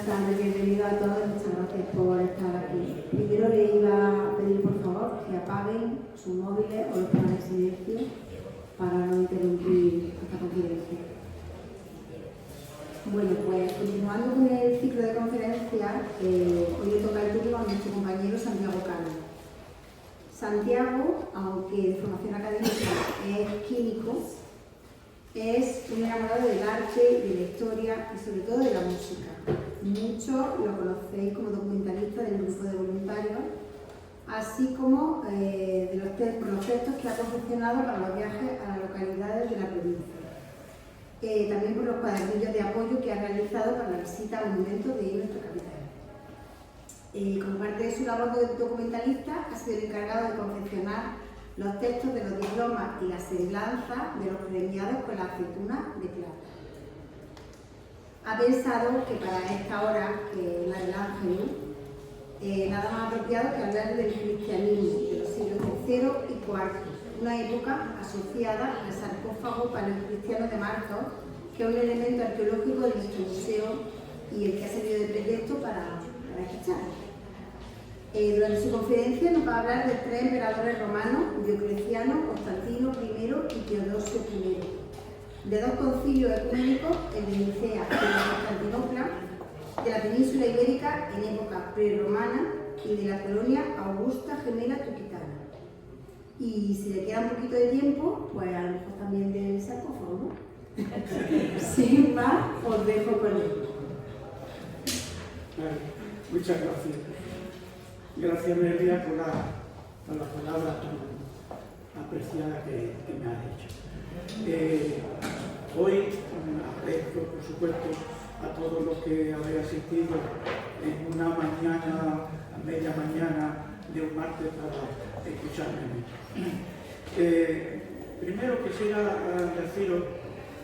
Buenas tardes, bienvenidos a todos, muchas gracias por estar aquí. Primero le iba a pedir por favor que apaguen sus móviles o los pongan en silencio para no interrumpir esta conferencia. Bueno, pues continuando con el ciclo de conferencias, hoy le toca el turno a nuestro compañero Santiago Cano. Santiago, aunque de formación académica es químico, es un enamorado del arte, de la historia y sobre todo de la música. Muchos lo conocéis como documentalista del grupo de voluntarios, así como por los textos que ha confeccionado para los viajes a las localidades de la provincia. También por los cuadernillos de apoyo que ha realizado para la visita a monumentos de nuestra capital. Como parte de su labor de documentalista, ha sido el encargado de confeccionar los textos de los diplomas y la semblanza de los premiados con la aceituna de plata. Ha pensado que para esta hora, que es la del Ángel, nada más apropiado que hablar del cristianismo de los siglos III y IV, una época asociada al sarcófago paleocristiano de Martos, que es un elemento arqueológico de nuestro museo y el que ha servido de proyecto para escuchar. Durante su conferencia nos va a hablar de 3 emperadores romanos, Diocleciano, Constantino I y Teodosio I, de 2 concilios ecuménicos, el de Nicea y el de Constantinopla, de la península ibérica en época prerromana y de la colonia Augusta Gemela Tuquitana. Y si le queda un poquito de tiempo, pues a lo mejor también del sarcófago, ¿no? Sin más, os dejo con él. Muchas gracias. Gracias, Nelia, por las palabras tan apreciadas que me has dicho. Hoy agradezco, por supuesto, a todos los que habéis asistido en una mañana, a media mañana de un martes para escucharme a mí. Primero quisiera deciros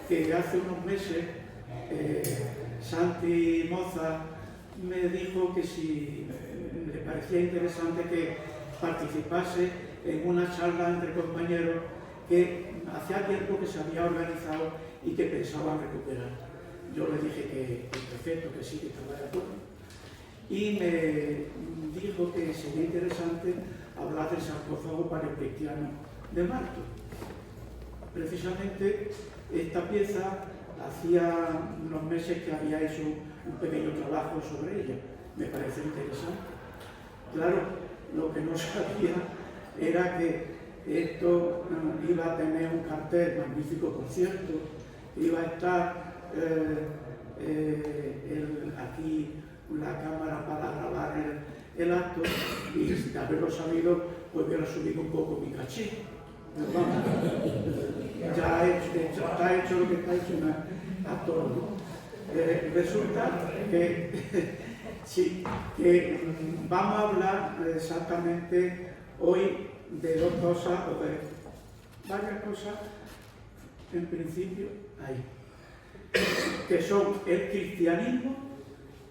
que hace unos meses Santi Moza me dijo que si le parecía interesante que participase en una charla entre compañeros que hacía tiempo que se había organizado y que pensaban recuperar. Yo le dije que perfecto, que sí, que estaba de acuerdo. Y me dijo que sería interesante hablar del sarcófago paleocristiano de Martos. Precisamente esta pieza hacía unos meses que había hecho un pequeño trabajo sobre ella. Me parece interesante. Claro, lo que no sabía era que esto iba a tener un cartel magnífico, por cierto, iba a estar aquí la cámara para grabar el acto y de haberlo sabido, pues hubiera subido un poco mi caché. Pero vamos, ya está hecho lo que está hecho a todos, ¿no? Resulta que sí, que vamos a hablar exactamente hoy de 2 cosas, o de varias cosas, en principio, ahí, que son el cristianismo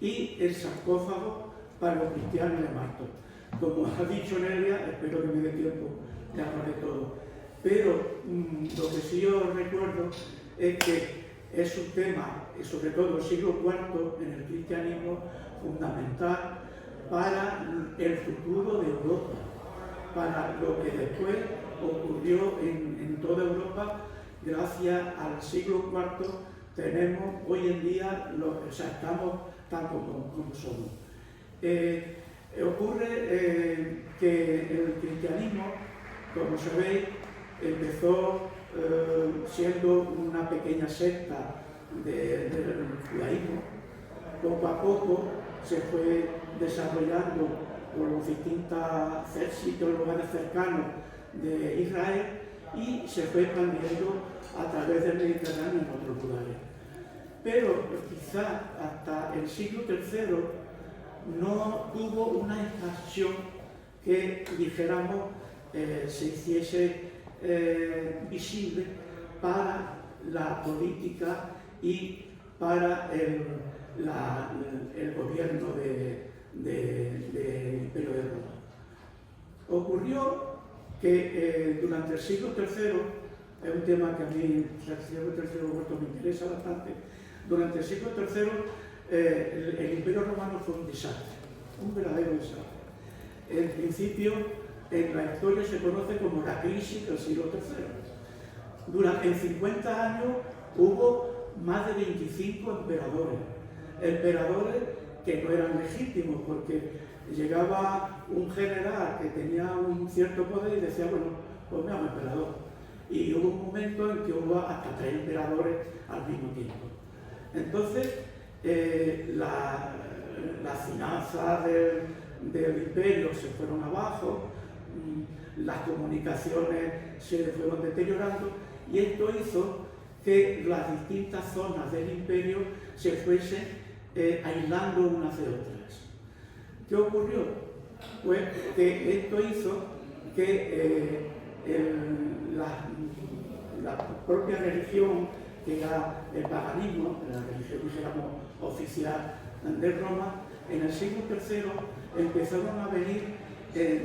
y el sarcófago paleocristiano de Martos. Como ha dicho Nelia, espero que me dé tiempo de hablar de todo. Pero lo que sí os recuerdo es que es un tema, sobre todo el siglo IV en el cristianismo, fundamental para el futuro de Europa, para lo que después ocurrió en toda Europa. Gracias al siglo IV tenemos hoy en día, estamos tal como somos. Ocurre que el cristianismo, como sabéis, empezó siendo una pequeña secta del judaísmo. Poco a poco se fue desarrollando por los distintos sitios, lugares cercanos de Israel y se fue expandiendo a través del Mediterráneo en otros lugares. Pero quizá hasta el siglo III no tuvo una expansión que, dijéramos, se hiciese visible para la política y para el gobierno del Imperio de Roma. Ocurrió que durante el siglo III, es un tema que a mí, el siglo III me interesa bastante, durante el siglo III el Imperio Romano fue un desastre, un verdadero desastre. En principio, en la historia se conoce como la crisis del siglo III. Durante 50 años hubo más de 25 emperadores que no eran legítimos, porque llegaba un general que tenía un cierto poder y decía, bueno, pues me llamo emperador. Y hubo un momento en que hubo hasta 3 emperadores al mismo tiempo. Entonces, las finanzas del imperio se fueron abajo, las comunicaciones se fueron deteriorando, y esto hizo que las distintas zonas del imperio se fuesen aislando unas de otras. ¿Qué ocurrió? Pues que esto hizo que la propia religión, que era el paganismo, la religión, dijéramos, oficial de Roma, en el siglo III empezaron a venir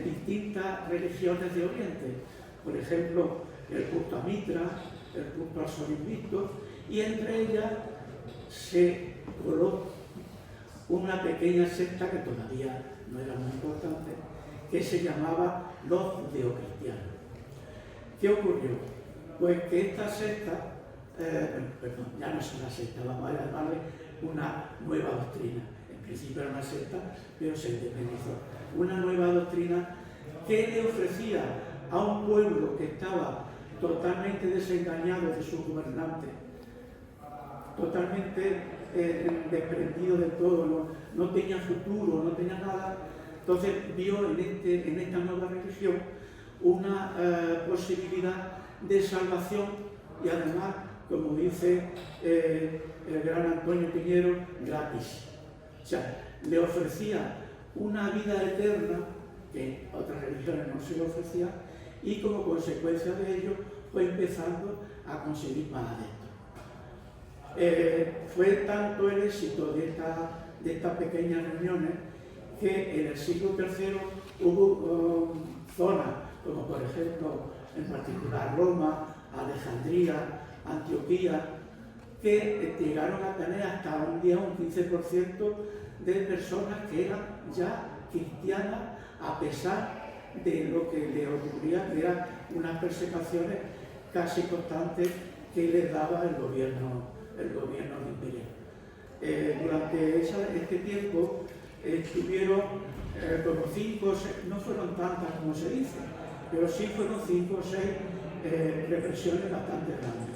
distintas religiones de Oriente. Por ejemplo, el culto a Mitra, el culto al Sol Invictus, y entre ellas se coló una pequeña secta que todavía no era muy importante, que se llamaba los judeocristianos. ¿Qué ocurrió? Pues que esta secta, ya no es una secta, vamos a llamarle una nueva doctrina. En principio era una secta, pero se independizó. Una nueva doctrina que le ofrecía a un pueblo que estaba totalmente desengañado de sus gobernantes, totalmente desprendido de todo, no tenía futuro, no tenía nada. Entonces vio en esta nueva religión una posibilidad de salvación, y además, como dice el gran Antonio Piñero, gratis. O sea, le ofrecía una vida eterna que otras religiones no se le ofrecían, y como consecuencia de ello fue empezando a conseguir más adeptos. Fue tanto el éxito de estas pequeñas reuniones que en el siglo III hubo zonas, como por ejemplo, en particular Roma, Alejandría, Antioquía, que llegaron a tener hasta un día un 15% de personas que eran ya cristianas, a pesar de lo que le ocurría, que eran unas persecuciones casi constantes que les daba el gobierno imperial. Durante este tiempo estuvieron como 5 o 6, no fueron tantas como se dice, pero sí fueron 5 o 6 represiones bastante grandes.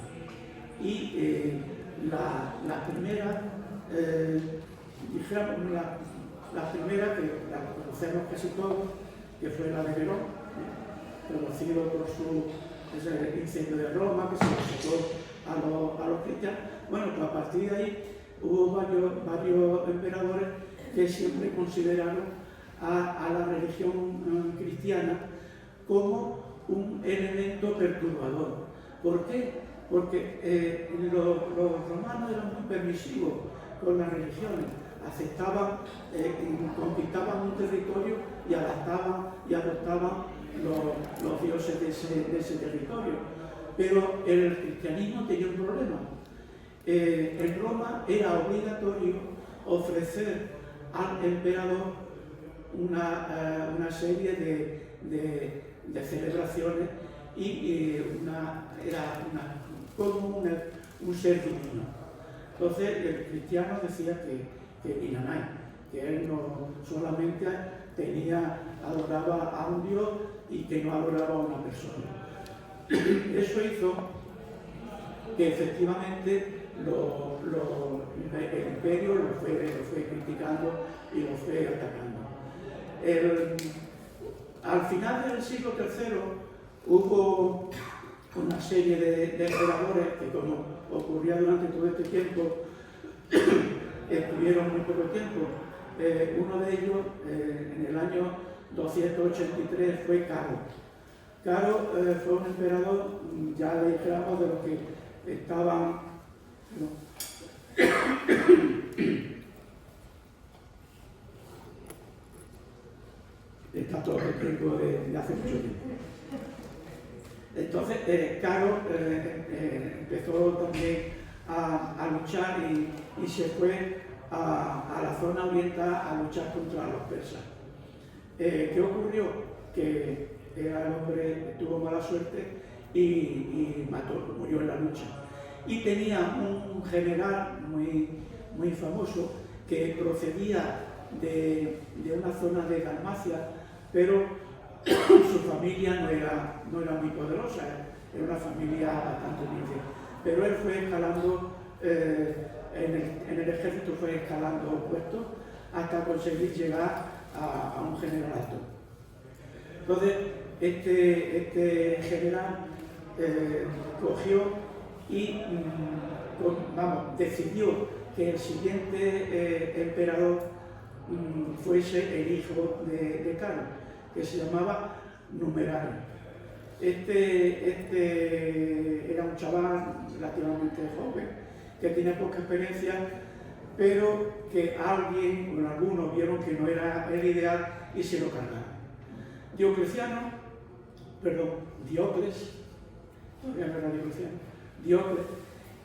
Y la primera, dijéramos, la primera que la conocemos casi todos, que fue la de Nerón, conocido por ese incendio de Roma, que se ejecutó a los cristianos. Bueno, pues a partir de ahí hubo varios emperadores que siempre consideraron a la religión cristiana como un elemento perturbador. ¿Por qué? Porque los romanos eran muy permisivos con las religiones, aceptaban, conquistaban un territorio y adoptaban los dioses de ese territorio. Pero el cristianismo tenía un problema. En Roma era obligatorio ofrecer al emperador una serie de celebraciones, y era como un ser divino. Entonces el cristiano decía que Inanai, que él no solamente adoraba a un dios y que no adoraba a una persona. Eso hizo que efectivamente el imperio lo fue criticando y lo fue atacando. Al final del siglo III hubo una serie de emperadores que, como ocurría durante todo este tiempo, estuvieron muy poco tiempo. Uno de ellos, en el año 283, fue Caro. Caro fue un emperador, ya le dijéramos, de los que estaban... Está todo el tiempo de hace mucho tiempo. Entonces, Caro empezó también a luchar y se fue a la zona oriental a luchar contra los persas. ¿Qué ocurrió? Que el hombre tuvo mala suerte y murió en la lucha. Y tenía un general muy famoso que procedía de una zona de Dalmacia, pero su familia no era muy poderosa, era una familia bastante humilde. Pero él fue escalando, en el ejército fue escalando puestos hasta conseguir llegar a un generalato. Entonces, este general cogió y decidió que el siguiente emperador fuese el hijo de Carlos, que se llamaba Numerario. Este era un chaval relativamente joven, que tenía poca experiencia, pero que algunos vieron que no era el ideal y se lo cargaron. Diocles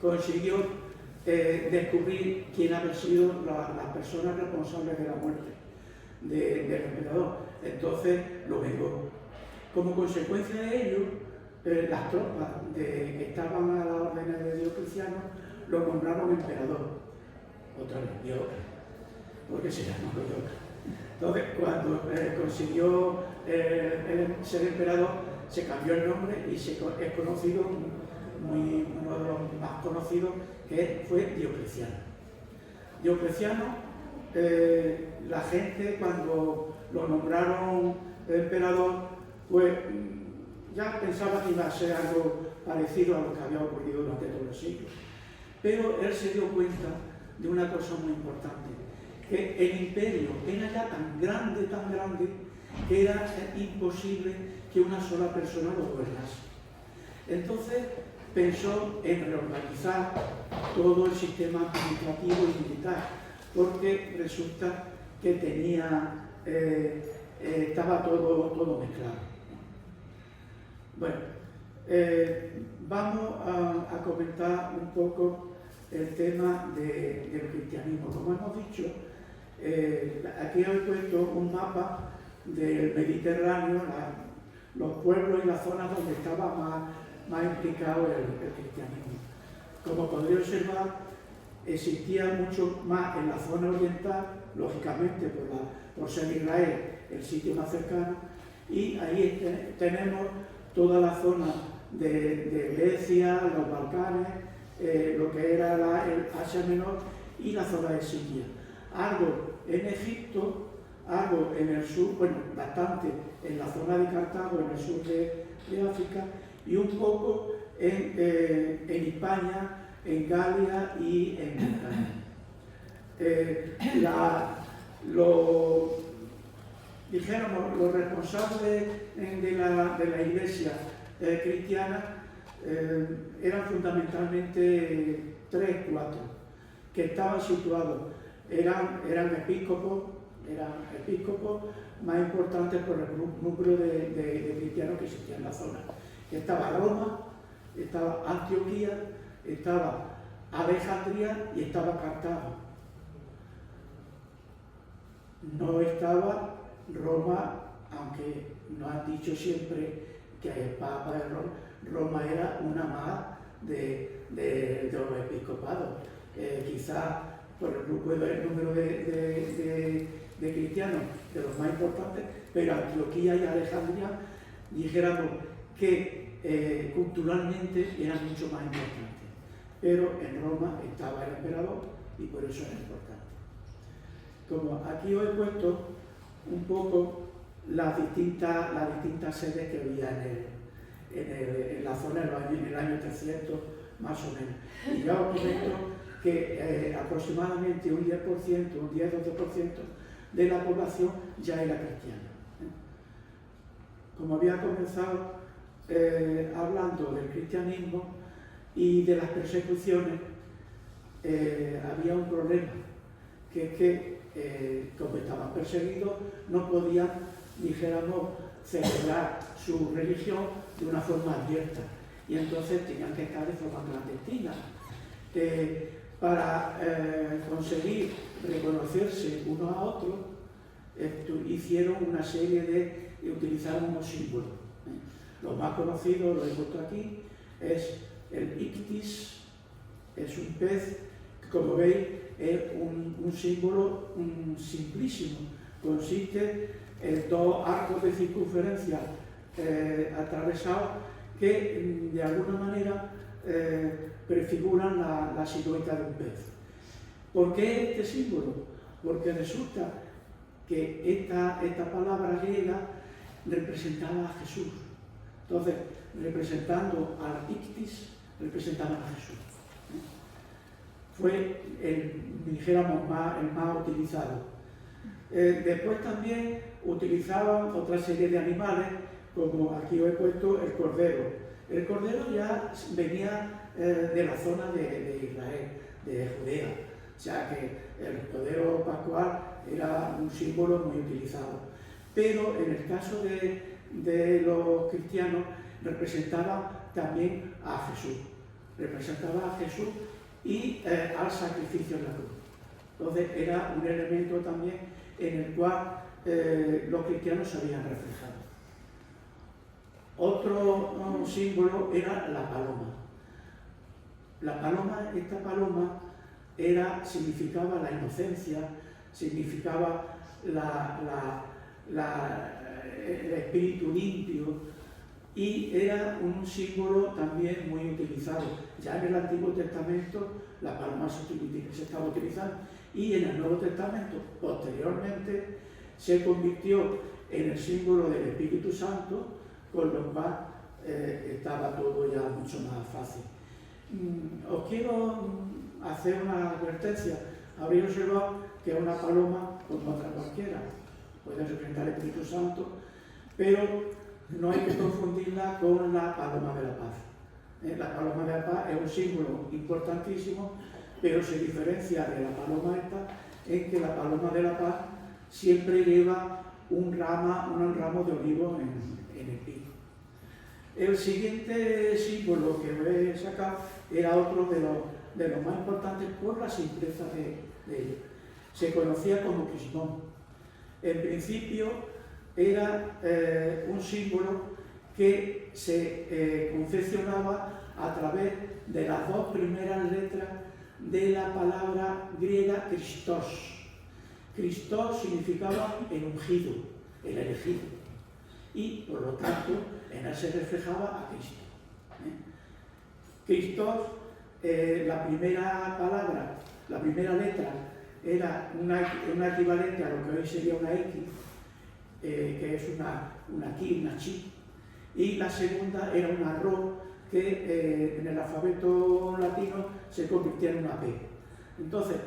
consiguió descubrir quién había sido las personas responsables de la muerte del emperador. Entonces lo vengó. Como consecuencia de ello, las tropas que estaban a las órdenes de Diocleciano lo nombraron emperador. Otra vez, Diocles, porque se llamó Diocles. Entonces, cuando consiguió ser emperador, se cambió el nombre y es conocido, uno de los más conocidos, que fue Diocleciano. Diocleciano, la gente cuando lo nombraron emperador, pues ya pensaba que iba a ser algo parecido a lo que había ocurrido durante todos los siglos. Pero él se dio cuenta de una cosa muy importante, que el imperio era ya tan grande, que era imposible que una sola persona lo gobernase. Entonces pensó en reorganizar todo el sistema administrativo y militar, porque resulta que estaba todo mezclado. Bueno, vamos a comentar un poco el tema del cristianismo. Como hemos dicho, aquí he puesto un mapa del Mediterráneo, los pueblos y las zonas donde estaba más implicado el cristianismo. Como podréis observar, existía mucho más en la zona oriental, lógicamente por ser Israel el sitio más cercano, y ahí tenemos toda la zona de Grecia, los Balcanes, lo que era el Asia Menor y la zona de Siria. Algo en Egipto, algo en el sur, bueno, bastante en la zona de Cartago, en el sur de África, y un poco en España, en Galia y en Bretaña. Los responsables de la Iglesia cristiana eran fundamentalmente 4 que estaban situados. Eran episcopos más importantes por el número de cristianos que existían en la zona. Estaba Roma, estaba Antioquía, estaba Alejandría y estaba Cartago. No estaba Roma, aunque nos han dicho siempre que el Papa de Roma era una más de los episcopados. Quizás por el número de cristianos, de los más importantes, pero Antioquía y Alejandría, dijéramos que culturalmente eran mucho más importantes. Pero en Roma estaba el emperador y por eso era importante. Como aquí os he puesto un poco las distintas sedes que había en la zona en el año 300 más o menos. Y ya os comento que aproximadamente un 10%, un 10-12% de la población ya era cristiana. Como había comenzado hablando del cristianismo y de las persecuciones, había un problema, que es que como estaban perseguidos, no podían, dijéramos, celebrar su religión de una forma abierta, y entonces tenían que estar de forma clandestina. Para conseguir reconocerse unos a otros, hicieron una serie utilizaron unos símbolos. Los más conocidos, lo he puesto aquí, es el ictis, es un pez que, como veis, es un símbolo simplísimo. Consiste en dos arcos de circunferencia atravesados que de alguna manera prefiguran la silueta de un pez. ¿Por qué este símbolo? Porque resulta que esta palabra griega representaba a Jesús. Entonces, representando al ictis, representaban a Jesús. Fue dijéramos, el más utilizado. Después también utilizaban otra serie de animales, como aquí os he puesto el cordero. El cordero ya venía de la zona de Israel, de Judea. O sea que el cordero pascual era un símbolo muy utilizado. Pero en el caso de los cristianos representaba también a Jesús. Representaba a Jesús y al sacrificio en la cruz. Entonces era un elemento también en el cual los cristianos se habían reflejado. Otro símbolo era la paloma. Esta paloma significaba la inocencia, significaba el espíritu limpio, y era un símbolo también muy utilizado. Ya en el Antiguo Testamento la paloma se estaba utilizando, y en el Nuevo Testamento posteriormente se convirtió en el símbolo del Espíritu Santo, con lo cual estaba todo ya mucho más fácil. Os quiero hacer una advertencia. Habréis observado que es una paloma como otra cualquiera, puede representar el Espíritu Santo, pero no hay que confundirla con la paloma de la paz. La paloma de la paz es un símbolo importantísimo, pero se diferencia de la paloma esta en que la paloma de la paz siempre lleva un ramo de olivo en el pico. El siguiente símbolo que os he sacado era otro de los más importantes por la simpleza de ello. Se conocía como crismón. En principio era un símbolo que se confeccionaba a través de las dos primeras letras de la palabra griega Christos. Christos significaba el ungido, el elegido, y por lo tanto en él se reflejaba a Cristo. Christos, la primera palabra, la primera letra era una equivalente a lo que hoy sería una X, que es una ki, una chi, y la segunda era una ro, que en el alfabeto latino se convirtió en una P. Entonces,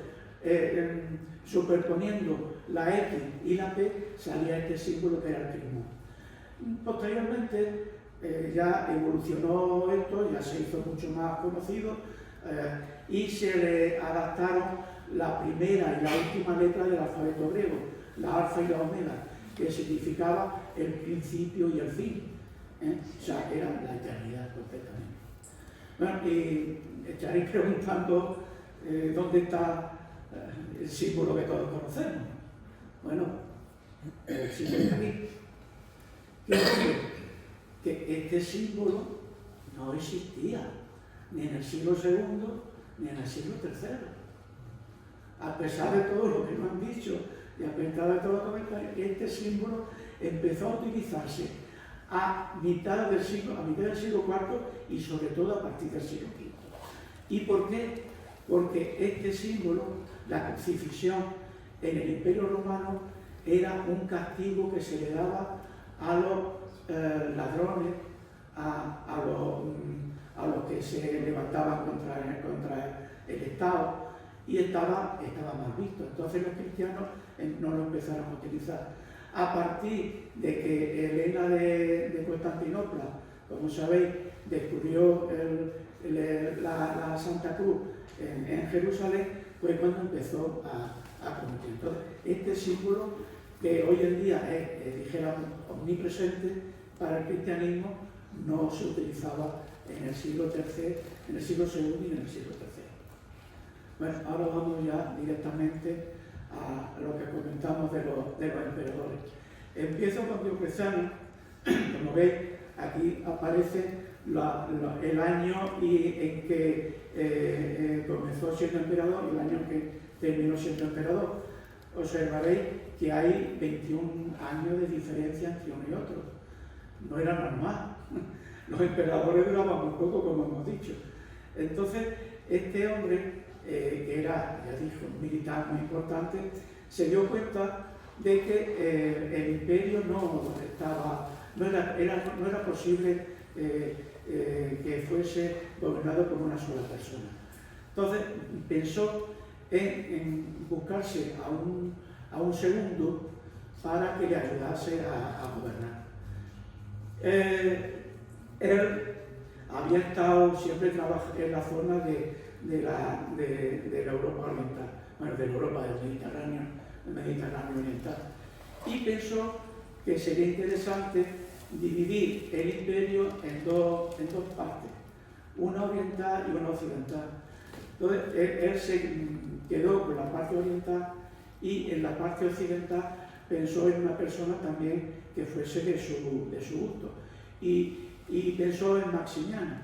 superponiendo la X y la P, salía este símbolo que era el crismón. Posteriormente ya evolucionó esto, ya se hizo mucho más conocido, y se le adaptaron la primera y la última letra del alfabeto griego, la alfa y la omega, que significaba el principio y el fin. O sea, era la eternidad completamente. Bueno, y estaréis preguntando dónde está el símbolo que todos conocemos. Bueno, el símbolo de aquí. ¿Qué ocurre? Que este símbolo no existía ni en el siglo II ni en el siglo III. A pesar de todo lo que nos han dicho y a pesar de todo lo que este símbolo empezó a utilizarse a mitad del siglo IV y sobre todo a partir del siglo V. ¿Y por qué? Porque este símbolo, la crucifixión en el Imperio Romano, era un castigo que se le daba a los ladrones, a los que se levantaban contra el Estado, y estaba mal visto. Entonces los cristianos no lo empezaron a utilizar. A partir de que Helena de Constantinopla, como sabéis, descubrió la Santa Cruz en Jerusalén, fue cuando empezó a convertir. Entonces, este símbolo, que hoy en día es, dijéramos, omnipresente para el cristianismo, no se utilizaba en el siglo III, en el siglo II y en el siglo III. Bueno, ahora vamos ya directamente a lo que comentamos de los emperadores. Empiezo con Diocleciano. Como veis, aquí aparece el año en que comenzó siendo emperador y el año en que terminó siendo emperador. Observaréis que hay 21 años de diferencia entre uno y otro. No era normal. Los emperadores duraban muy poco, como hemos dicho. Entonces, este hombre, que era, ya dije, un militar muy importante, se dio cuenta de que el imperio no era posible que fuese gobernado por una sola persona. Entonces pensó en buscarse a un segundo para que le ayudase a gobernar. Él había estado siempre trabajando en la zona de la Europa oriental, bueno, de la Europa del Mediterráneo oriental, y pensó que sería interesante dividir el imperio en dos partes, una oriental y una occidental. Entonces, él se quedó con la parte oriental y en la parte occidental pensó en una persona también que fuese de su gusto. Y pensó en Maximiano,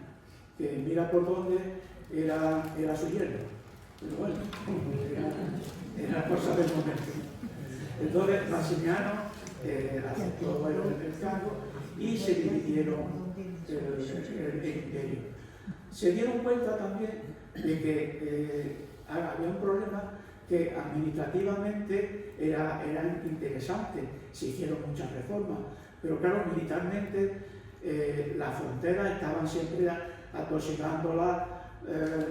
que mira por dónde era su yerno. Pero bueno, era cosa del momento. Entonces, Maximiano aceptó el cargo y se dividieron el imperio. Se dieron cuenta también de que había un problema que administrativamente era interesante, se hicieron muchas reformas, pero claro, militarmente las fronteras estaban siempre atosigándolas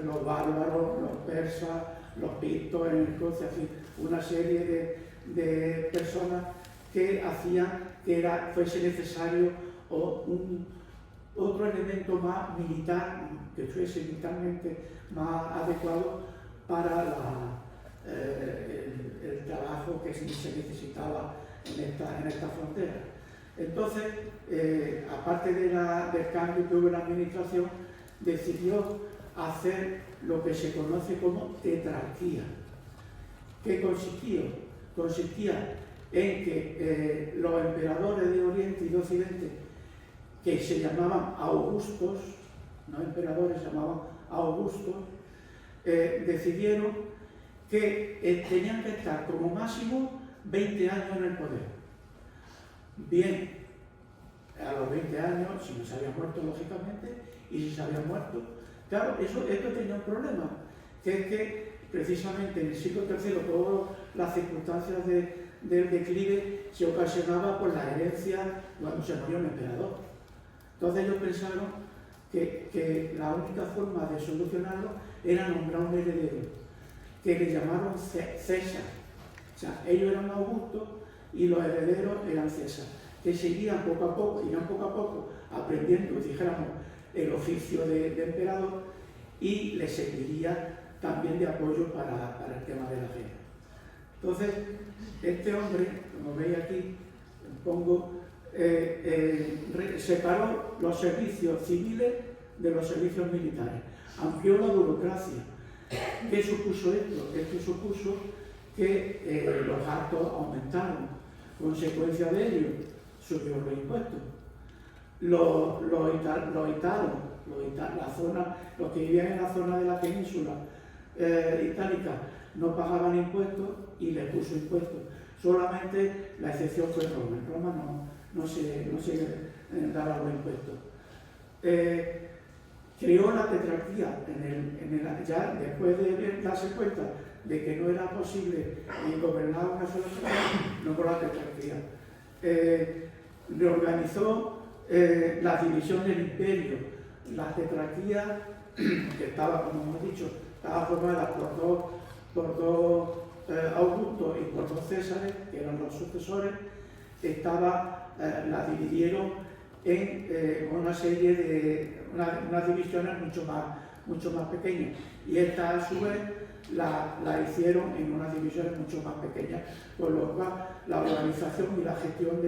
los bárbaros, los persas, los pictos en Escocia, en fin, una serie de personas que hacían que fuese necesario otro elemento más militar, que fuese militarmente más adecuado para el trabajo que se necesitaba en esta frontera. Entonces, aparte del cambio que hubo en la administración, decidió hacer lo que se conoce como tetrarquía. ¿Qué consistía? Consistía en que los emperadores de Oriente y de Occidente, que se llamaban Augustos, no emperadores, se llamaban Augustos, decidieron que tenían que estar como máximo 20 años en el poder. Bien, a los 20 años, si no se había muerto, lógicamente, y si se había muerto, claro, esto tenía un problema, que es que precisamente en el siglo III todas las circunstancias del declive se ocasionaba por la herencia cuando se murió el emperador. Entonces ellos pensaron que la única forma de solucionarlo era nombrar un heredero, que le llamaron César. O sea, ellos eran Augusto y los herederos eran César, que seguían poco a poco aprendiendo, dijéramos, el oficio de emperador, y les serviría también de apoyo para el tema de la guerra. Entonces, este hombre, como veis aquí, separó los servicios civiles de los servicios militares, amplió la burocracia. ¿Qué supuso esto? Esto supuso que los gastos aumentaron. Consecuencia de ello, subió los impuestos. Los que vivían en la zona de la península itálica no pagaban impuestos y les puso impuestos. Solamente la excepción fue Roma. En Roma no se daba los impuestos. Creó la tetrarquía ya después de darse cuenta de que no era posible gobernar una sola ciudad, no con la tetrarquía. Reorganizó la división del imperio. La tetrarquía, que estaba, como hemos dicho, estaba formada por dos Augustos y por dos Césares, que eran los sucesores, la dividieron en una serie de unas divisiones mucho más pequeñas, y esta a su vez la hicieron en unas divisiones mucho más pequeñas, por lo cual la organización y la gestión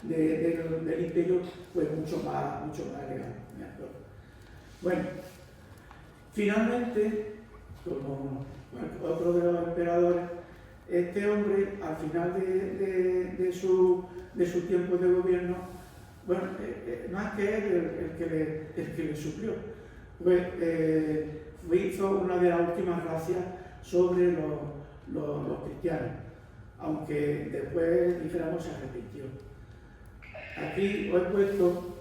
del imperio fue mucho más elegante. Bueno, finalmente, como otro de los emperadores, Este hombre, al final de su tiempo de gobierno, bueno, no es que él el que le suplió, pues hizo una de las últimas gracias sobre los cristianos, aunque después, dijéramos, se arrepintió. Aquí os he puesto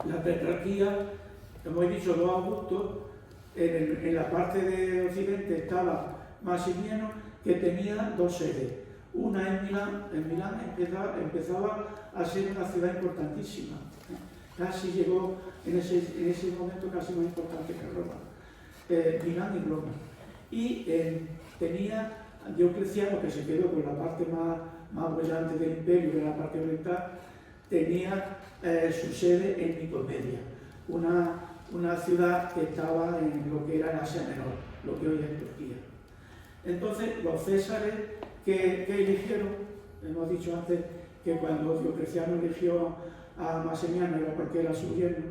la tetrarquía, como he dicho, dos Augustos. En la parte de Occidente estaba Maximiano, que tenía dos sedes. Una en Milán. En Milán empezaba a ser una ciudad importantísima. Casi llegó en ese momento casi más importante que Roma. Milán y Roma. Y tenía Diocleciano, que se quedó con la parte más brillante del imperio, de la parte oriental, tenía su sede en Nicomedia, una ciudad que estaba en lo que era en Asia Menor, lo que hoy es Turquía. Entonces, los césares que eligieron, hemos dicho antes que cuando Diocleciano eligió a Maximiano era porque era su yerno.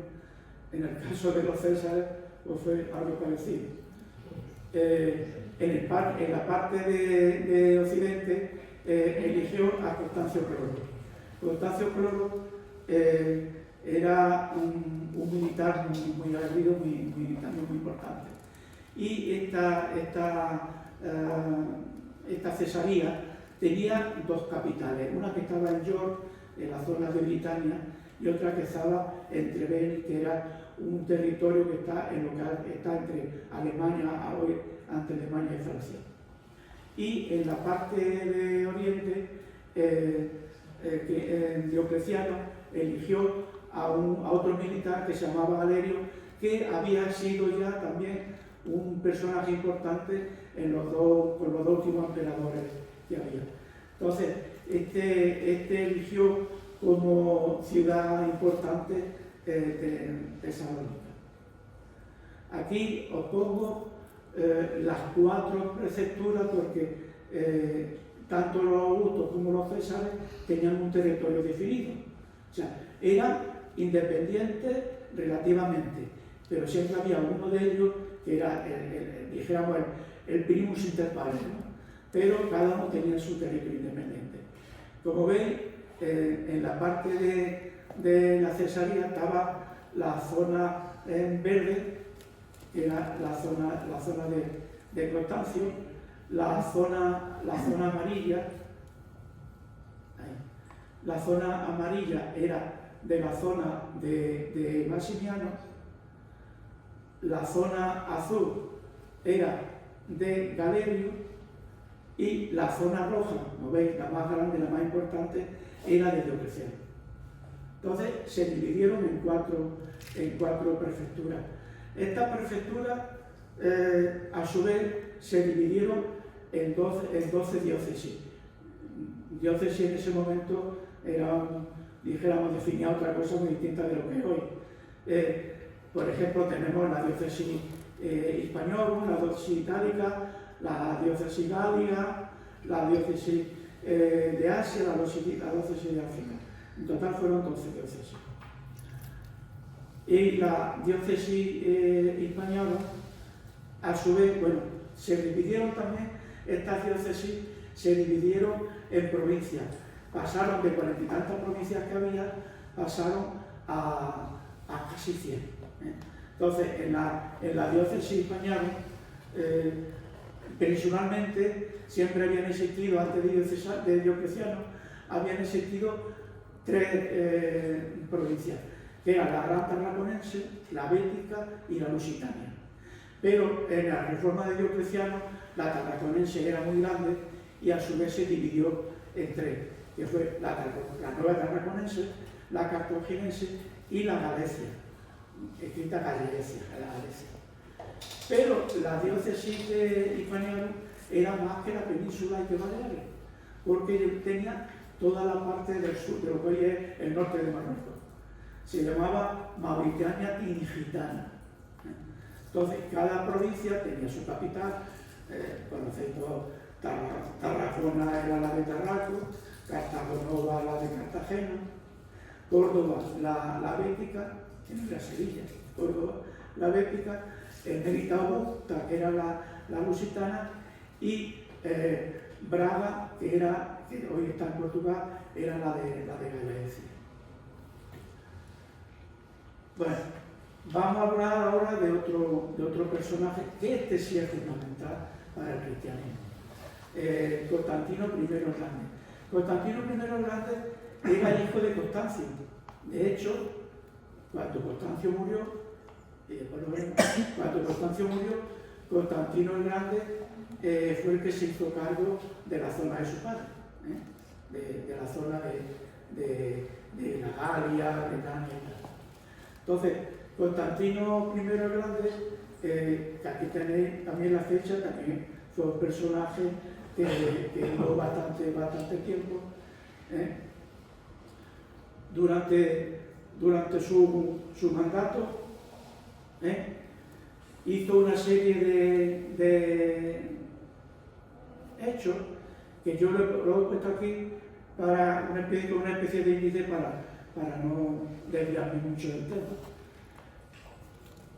En el caso de los césares, pues fue algo parecido. En la parte de Occidente eligió a Constancio Cloro. Constancio Cloro era un militar muy aguerrido, muy importante. Y esta Cesarea tenía dos capitales, una que estaba en York, en la zona de Britania, y otra que estaba en Treven, que era un territorio que está entre Alemania, hoy entre Alemania y Francia. Y en la parte de Oriente, Diocleciano eligió a otro militar que se llamaba Valerio, que había sido ya también un personaje importante con los dos últimos emperadores que había. Entonces, este eligió como ciudad importante Tesalónica. Aquí os pongo las cuatro prefecturas porque tanto los Augustos como los Césares tenían un territorio definido. O sea, eran independientes relativamente, pero siempre había uno de ellos que era, dijéramos, el primus inter pares, ¿no? Pero cada uno tenía su territorio independiente. Como veis, en la parte de la Cesarea estaba la zona en verde, que era la zona de Constancio, la zona amarilla. Ahí. La zona amarilla era de la zona de Maximiano, la zona azul era de Galerio y la zona roja, ¿no veis? La más grande, la más importante, era de Diocleciano. Entonces se dividieron en cuatro prefecturas. Estas prefecturas, a su vez, se dividieron en 12 diócesis. Diócesis en ese momento eran, dijéramos, definía otra cosa muy distinta de lo que es hoy. Por ejemplo, tenemos la diócesis Hispaniolum, la diócesis itálica, la diócesis gálica, la diócesis de Asia, la diócesis de África. En total fueron 12 diócesis. Y la diócesis Hispaniolum, a su vez, bueno, se dividieron también, estas diócesis se dividieron en provincias. Pasaron de 40 y tantas provincias que había, pasaron a casi 100. Entonces, en la diócesis Hispaniolum, peninsularmente, siempre habían existido, antes de Diocleciano, habían existido 3 provincias, que eran la Gran Tarraconense, la Bética y la Lusitania. Pero en la reforma de Diocleciano, la Tarraconense era muy grande y a su vez se dividió en 3, que fue la Nueva Tarraconense, la Cartaginense y la Galecia, escrita Galecia. Pero la diócesis de Hispaniolum era más que la península y que Baleares, porque tenía toda la parte del sur, de lo que hoy es el norte de Marruecos. Se llamaba Mauritania Tingitana. Entonces, cada provincia tenía su capital, conocéis todos, Tarragona era la de Tarraco, Cartagonova la de Cartagena, Córdoba la Bética, que no era Sevilla, Córdoba la Bética, Mérida Augusta, que era la Lusitana, y Braga, que hoy está en Portugal, era la de Galicia. Bueno, vamos a hablar ahora de otro personaje, que este sí es fundamental para el cristianismo. Constantino I el Grande. Constantino I el Grande era hijo de Constancio. De hecho, cuando Constancio murió, Constantino el Grande fue el que se hizo cargo de la zona de su padre, de la zona de la Galia, Bretania y tal. Entonces, Constantino I el Grande, que aquí tenéis también la fecha, también fue un personaje que duró bastante tiempo. Durante su mandato, hizo una serie de hechos que yo lo he puesto aquí para una especie de índice para no desviarme mucho del tema.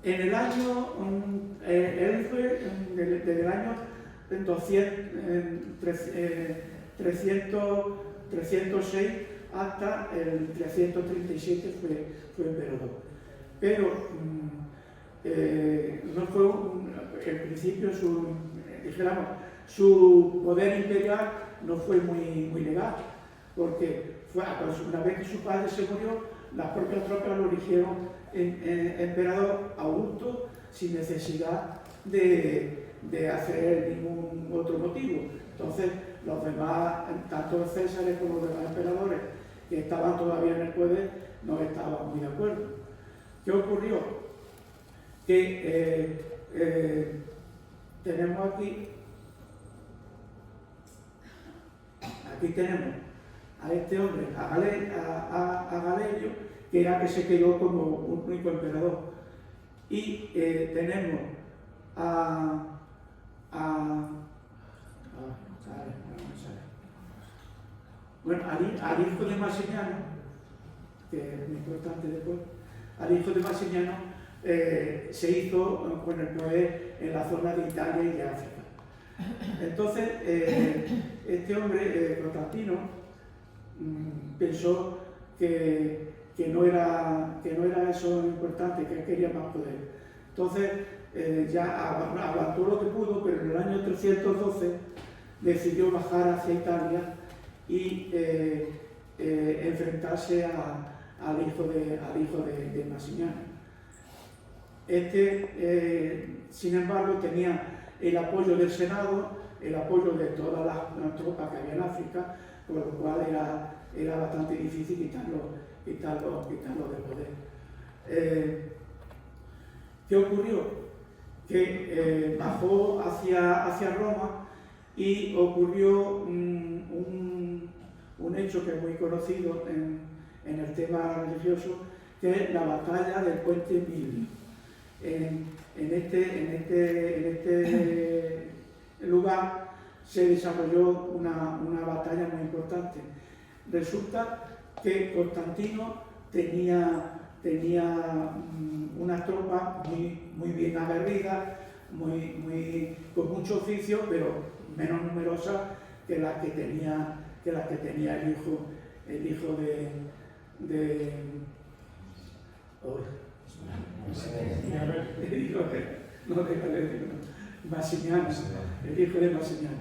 En el año, él fue desde el año 306 hasta el 337 fue emperador. Pero no fue, en principio, su poder imperial no fue muy legal, porque una vez que su padre se murió, las propias tropas lo eligieron emperador Augusto sin necesidad de hacer ningún otro motivo. Entonces, los demás, tanto los Césares como los demás emperadores que estaban todavía en el poder, no estaban muy de acuerdo. ¿Qué ocurrió? Que tenemos aquí tenemos a este hombre, a Galerio, que era que se quedó como un único emperador. Y tenemos al hijo de Masimiano, que es muy importante después, al hijo de Masimiano se hizo con el poder en la zona de Italia y de África. Entonces, este hombre, Constantino, pensó que no era eso importante, que él quería más poder. Entonces, ya aguantó lo que pudo, pero en el año 312 decidió bajar hacia Italia y enfrentarse al hijo de Masimiano. Sin embargo, tenía el apoyo del Senado, el apoyo de todas las tropas que había en África, por lo cual era bastante difícil quitarlo del poder. ¿Qué ocurrió? Que bajó hacia Roma y ocurrió un hecho que es muy conocido en el tema religioso, que es la batalla del puente Milvio. En este lugar se desarrolló una batalla muy importante. Resulta que Constantino tenía unas tropas muy bien aguerridas, con mucho oficio, pero menos numerosas que las que tenía el hijo de Masimiano, el hijo de Masimiano.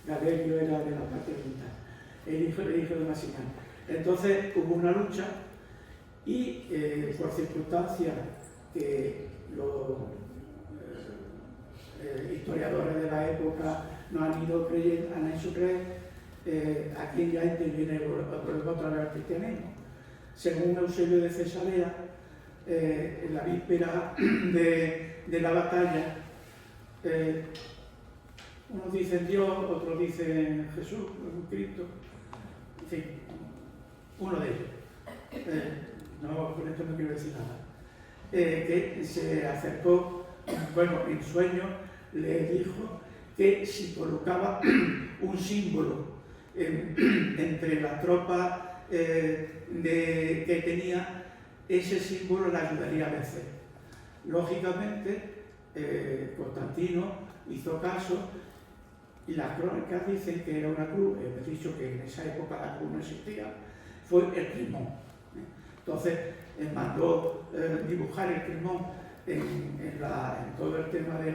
Galerio era de la parte oriental, el hijo de Masimiano. Entonces hubo una lucha y por circunstancias que los historiadores de la época nos han hecho creer, aquí ya interviene otra vez el cristianismo. Según Eusebio de Cesarea, en la víspera de la batalla, unos dicen Dios, otros dicen Jesús, Cristo, en fin, uno de ellos, no, con esto no quiero decir nada, que se acercó, en sueño le dijo que si colocaba un símbolo entre las tropas que tenía, ese símbolo le ayudaría a vencer. Lógicamente, Constantino hizo caso y las crónicas dicen que era una cruz, he dicho que en esa época la cruz no existía, fue el crismón. Entonces mandó dibujar el crismón en todo el tema de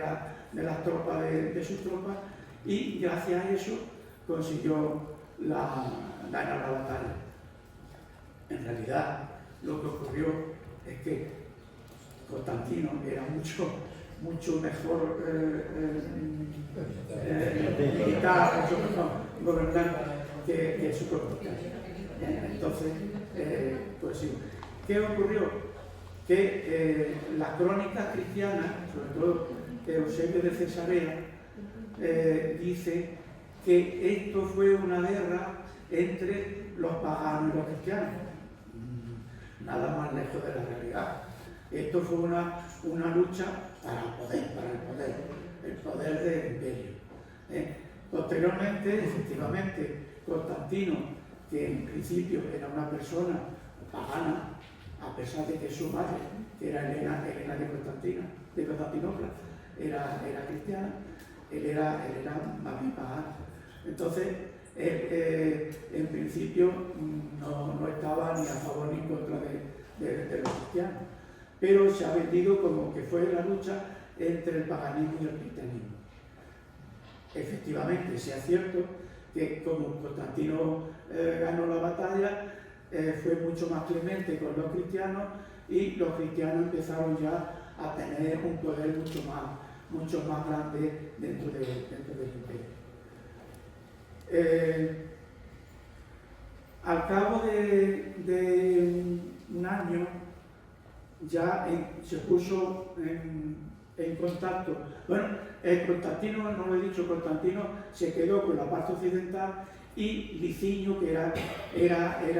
las tropas, de sus tropas, y gracias a eso consiguió ganar la batalla. En realidad, lo que ocurrió es que Constantino era mucho mejor militar, mucho mejor gobernante que su propio padre. Entonces, pues sí. ¿Qué ocurrió? Que las crónicas cristianas, sobre todo Eusebio de Cesarea, dice que esto fue una guerra entre los paganos y los cristianos. Nada más lejos de la realidad. Esto fue una lucha para el poder del imperio. Posteriormente, efectivamente, Constantino, que en principio era una persona pagana, a pesar de que su madre, que era Helena de Constantinopla, era cristiana, él era más bien pagano. Entonces, en principio no estaba ni a favor ni en contra de los cristianos, pero se ha vendido como que fue la lucha entre el paganismo y el cristianismo. Efectivamente, sea cierto que como Constantino ganó la batalla, fue mucho más clemente con los cristianos, y los cristianos empezaron ya a tener un poder mucho más grande dentro del imperio. Al cabo de un año ya se puso en contacto. Bueno, Constantino, no lo he dicho, Constantino se quedó con la parte occidental, y Licinio, que era el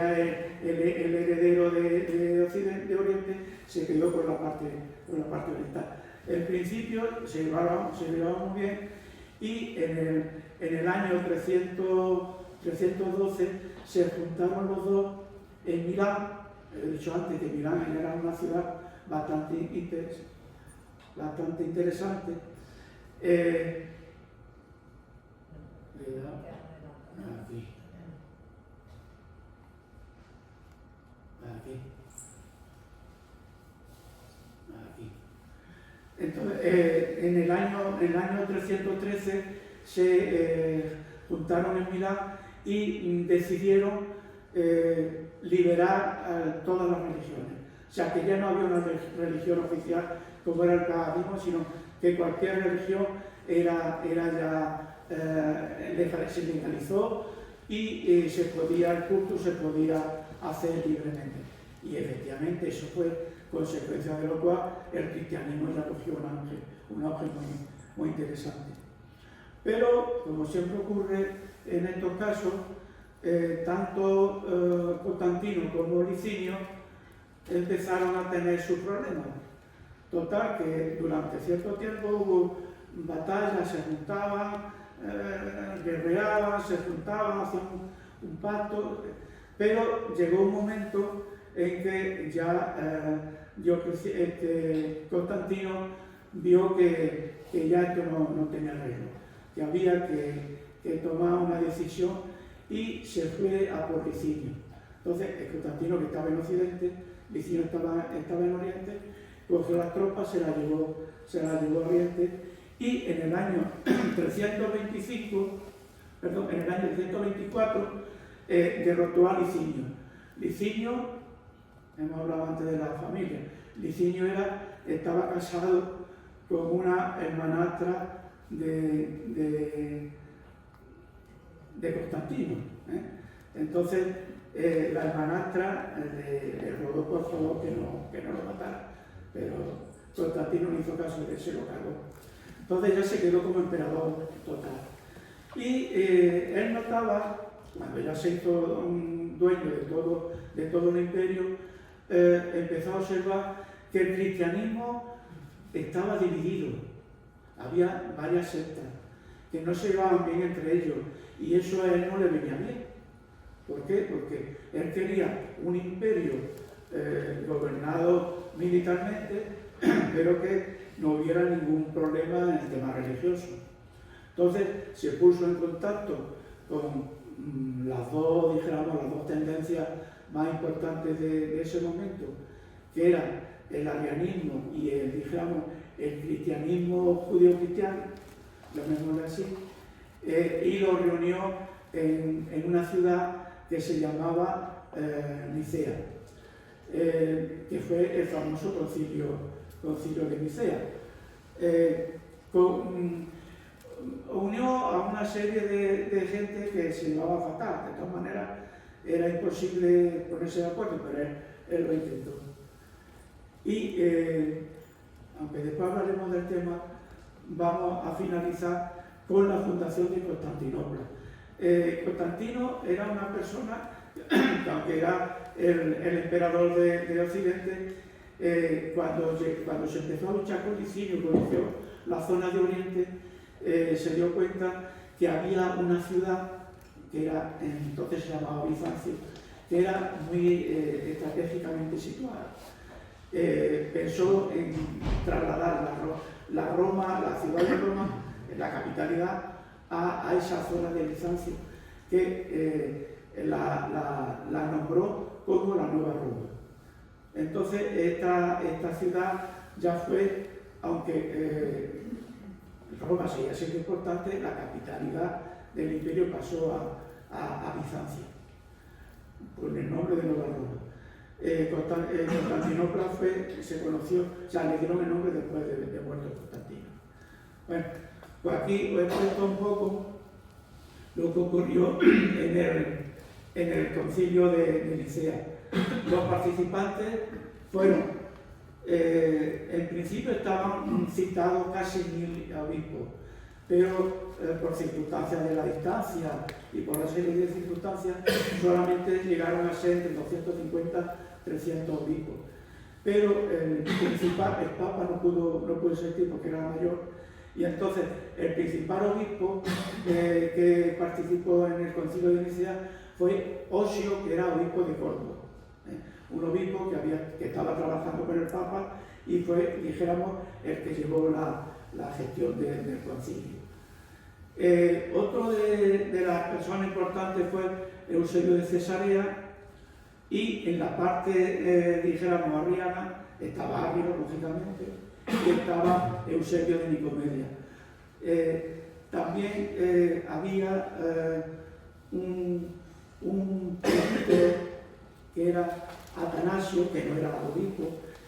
heredero de Oriente, se quedó con la parte oriental. En principio se llevaban muy bien, y en el año 312 se juntaron los dos en Milán. He dicho antes que Milán era una ciudad bastante interesante. Aquí. Entonces, en el año 313 se juntaron en Milán y decidieron liberar todas las religiones. O sea, que ya no había una religión oficial como era el paganismo, sino que cualquier religión se legalizó, y el culto se podía hacer libremente. Y efectivamente eso fue consecuencia de lo cual el cristianismo ya cogió un auge muy interesante. Pero, como siempre ocurre en estos casos, tanto Constantino como Licinio empezaron a tener sus problemas. Total, que durante cierto tiempo hubo batallas, se juntaban, guerreaban, se juntaban, hacían un pacto, pero llegó un momento en que ya Constantino vio que ya esto no tenía arreglo, que había que tomar una decisión, y se fue a por Licinio. Entonces, Constantino, que estaba en Occidente, Licinio estaba en Oriente, cogió las tropas, se las llevó a Oriente, y en el año 324, derrotó a Licinio. Licinio, hemos hablado antes de la familia, Licinio estaba casado con una hermanastra de Constantino. Entonces, la hermanastra le rogó por favor que no lo matara, pero Constantino no hizo caso, de se lo cargó. Entonces ya se quedó como emperador total. Y él notaba, cuando ya se hizo un dueño de todo el imperio, empezó a observar que el cristianismo estaba dividido. Había varias sectas que no se llevaban bien entre ellos, y eso a él no le venía bien. ¿Por qué? Porque él quería un imperio gobernado militarmente, pero que no hubiera ningún problema en el tema religioso. Entonces se puso en contacto con las dos tendencias más importantes de ese momento, que eran el arrianismo y el cristianismo judío-cristiano, llamémoslo así, y lo reunió en una ciudad que se llamaba Nicea, que fue el famoso concilio de Nicea. Unió a una serie de gente que se llevaba fatal. De todas maneras, era imposible ponerse de acuerdo, pero él lo intentó. Y, aunque después hablaremos del tema, vamos a finalizar con la fundación de Constantinopla. Constantino era una persona que, aunque era el emperador de Occidente, cuando se empezó a luchar con Licinio, conoció la zona de Oriente, se dio cuenta que había una ciudad que era, entonces se llamaba Bizancio, que era muy estratégicamente situada. Pensó en trasladar la ciudad de Roma, la capitalidad, a esa zona de Bizancio, que la nombró como la Nueva Roma. Entonces esta ciudad ya fue, aunque Roma seguía siendo importante, la capitalidad del imperio pasó a Bizancio, con el nombre de Nueva Roma. Constantinopla se conoció, o sea, le dieron el nombre después de muerto Constantino. Bueno, pues aquí os he puesto un poco lo que ocurrió en el concilio de Nicea. Los participantes fueron, en principio estaban citados casi 1000 obispos, pero por circunstancias de la distancia y por una serie de circunstancias solamente llegaron a ser entre 250 y 300 obispos. Pero el Papa no pudo existir porque era mayor, y entonces el principal obispo que participó en el concilio de Nicea fue Osio, que era obispo de Córdoba. Un obispo que estaba trabajando con el Papa y fue, dijéramos, el que llevó la gestión del concilio. Otro de las personas importantes fue Eusebio de Cesarea, y en la parte, dijéramos, arriana, estaba Arrio, lógicamente, y estaba Eusebio de Nicomedia. También había un que era Atanasio, que no era obispo,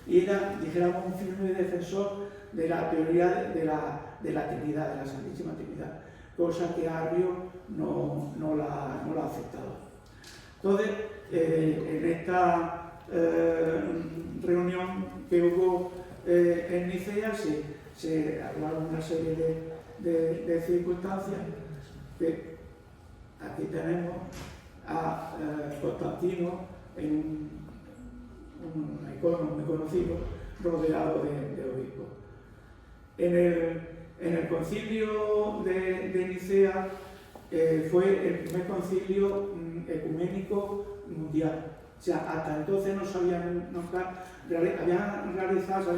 y era, dijéramos, un firme defensor de la teoría de la Trinidad, de la Santísima Trinidad, cosa que Arrio no la aceptaba. Entonces, en esta reunión que hubo en Nicea se hablaron una serie de circunstancias, que aquí tenemos a Constantino en un icono muy conocido, rodeado de obispos. En el concilio de Nicea fue el primer concilio ecuménico mundial. O sea, hasta entonces no se habían realizado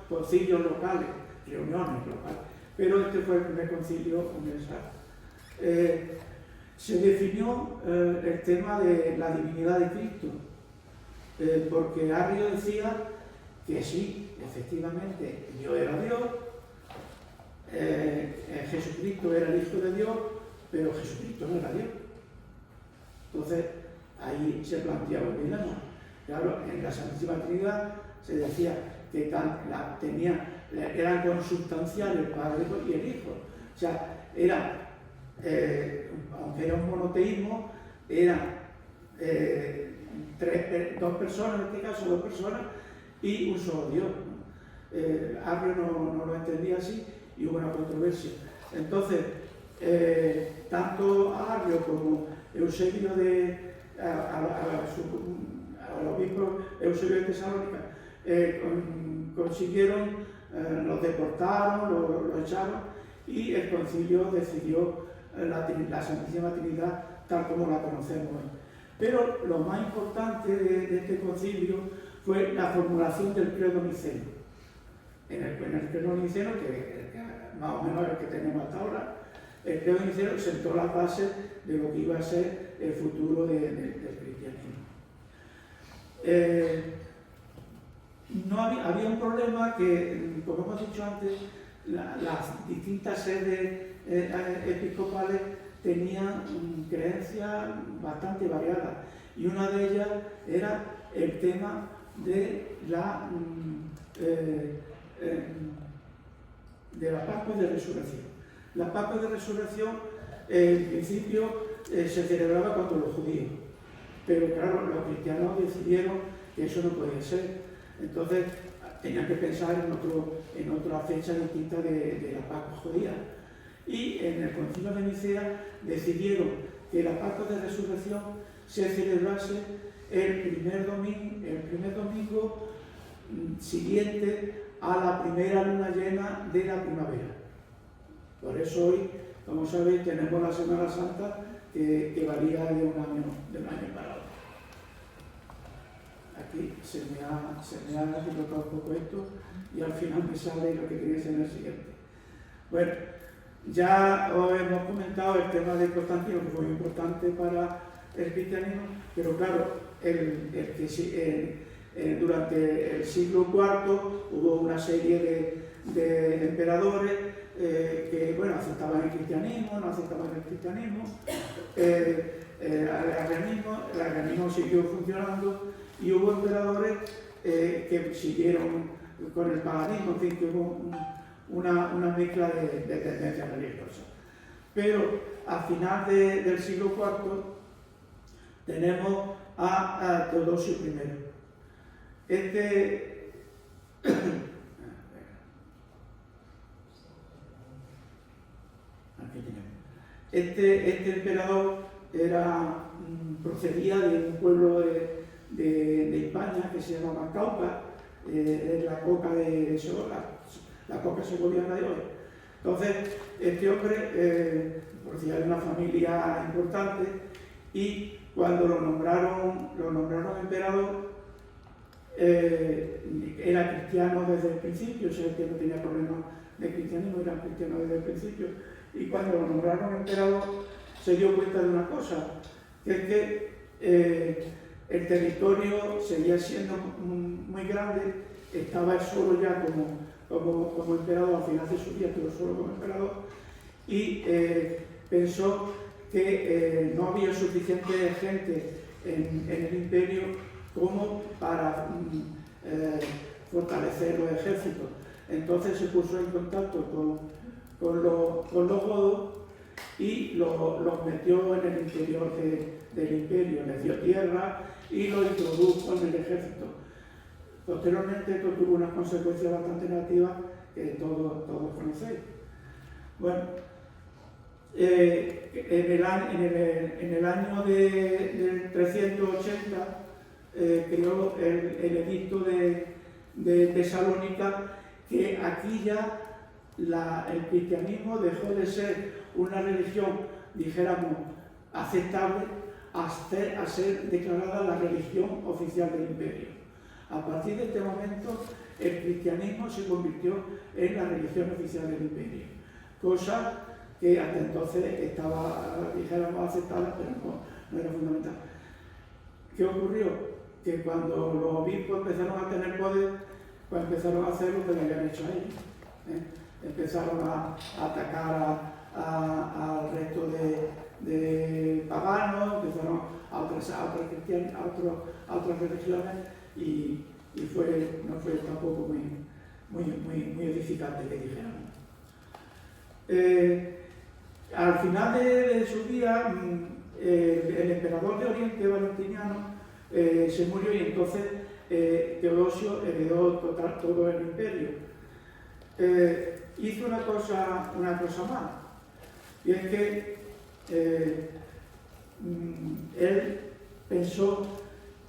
concilios locales, reuniones locales, pero este fue el primer concilio universal. Se definió el tema de la divinidad de Cristo, porque Arrio decía que sí, efectivamente, Dios era Dios, Jesucristo era el Hijo de Dios, pero Jesucristo no era Dios. Entonces, ahí se planteaba el dilema. Claro, en la Santísima Trinidad se decía que eran consubstanciales el Padre y el Hijo. O sea, aunque era un monoteísmo, eran dos personas, en este caso dos personas, y un solo Dios. Arrio no lo entendía así y hubo una controversia. Entonces, tanto Arrio como Eusebio al obispo Eusebio de Tesalónica consiguieron, los deportaron, lo echaron, y el concilio decidió la Santísima Trinidad tal como la conocemos hoy. Pero lo más importante de este concilio fue la formulación del credo niceno. En el credo niceno, que más o menos es el que tenemos hasta ahora, el credo niceno sentó las bases de lo que iba a ser el futuro del cristianismo. No había un problema que, como hemos dicho antes, las distintas sedes episcopales tenían creencias bastante variadas, y una de ellas era el tema de la Pascua de Resurrección. La Pascua de Resurrección, en principio, se celebraba contra los judíos, pero claro, los cristianos decidieron que eso no podía ser. Entonces tenían que pensar en otra fecha distinta de la Pascua judía. Y en el Concilio de Nicea decidieron que la Pascua de Resurrección se celebrase el primer domingo siguiente a la primera luna llena de la primavera. Por eso hoy, como sabéis, tenemos la Semana Santa que varía de un año para otro. Aquí se me ha equivocado un poco esto y al final me sale lo que quería decir en el siguiente. Bueno, ya os hemos comentado el tema de Constantino, que fue muy importante para el cristianismo, pero claro, durante el siglo IV hubo una serie de emperadores que, bueno, aceptaban el cristianismo, no aceptaban el cristianismo. El arrianismo siguió funcionando y hubo emperadores que siguieron con el paganismo, en fin, que hubo una mezcla de tendencias religiosas. Pero al final del siglo IV tenemos a Teodosio I. Este emperador procedía de un pueblo de España que se llamaba Cauca, la coca la coca segoviana de hoy. Entonces, este hombre procedía de una familia importante, y cuando lo nombraron emperador, era cristiano desde el principio, o sea que no tenía problemas de cristianismo, era cristiano desde el principio. Y cuando lo nombraron emperador, se dio cuenta de una cosa, que es que el territorio seguía siendo muy grande, estaba él solo ya como emperador, al final de su vida estuvo solo como emperador, y pensó que no había suficiente gente en el imperio como para fortalecer los ejércitos. Entonces se puso en contacto con los godos y los metió en el interior del imperio, les dio tierra y los introdujo en el ejército. Posteriormente esto tuvo unas consecuencias bastante negativas que todos conocéis. Bueno, en el año del 380 creó el edicto de Tesalónica, que aquí ya el cristianismo dejó de ser una religión, dijéramos, aceptable, a ser declarada la religión oficial del imperio. A partir de este momento, el cristianismo se convirtió en la religión oficial del imperio, cosa que hasta entonces estaba, dijéramos, aceptada, pero no era fundamental. ¿Qué ocurrió? Que cuando los obispos empezaron a tener poder, pues empezaron a hacer lo que le habían hecho a ellos. Empezaron a atacar al resto de paganos, empezaron a otras religiones, y no fue tampoco muy edificante, que dijéramos. Al final de su vida, el emperador de Oriente, Valentiniano, se murió, y entonces Teodosio heredó todo el imperio. Hizo una cosa más, y es que él pensó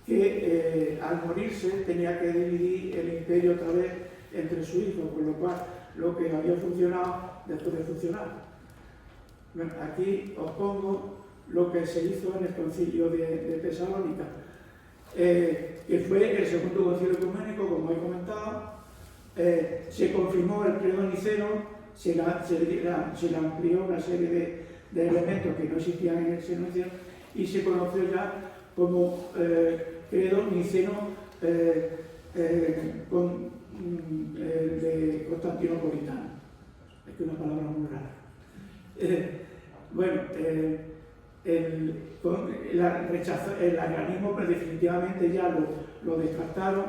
que al morirse tenía que dividir el imperio otra vez entre su hijo, con lo cual lo que había funcionado dejó de funcionar. Bueno, aquí os pongo lo que se hizo en el concilio de Tesalónica, que fue el segundo concilio ecuménico, como he comentado. Se confirmó el credo niceno se le amplió una serie de elementos que no existían en ese inicio y se conoció ya como credo niceno de Constantinopolitano. Es que es una palabra muy rara. El arrianismo pues, definitivamente ya lo descartaron,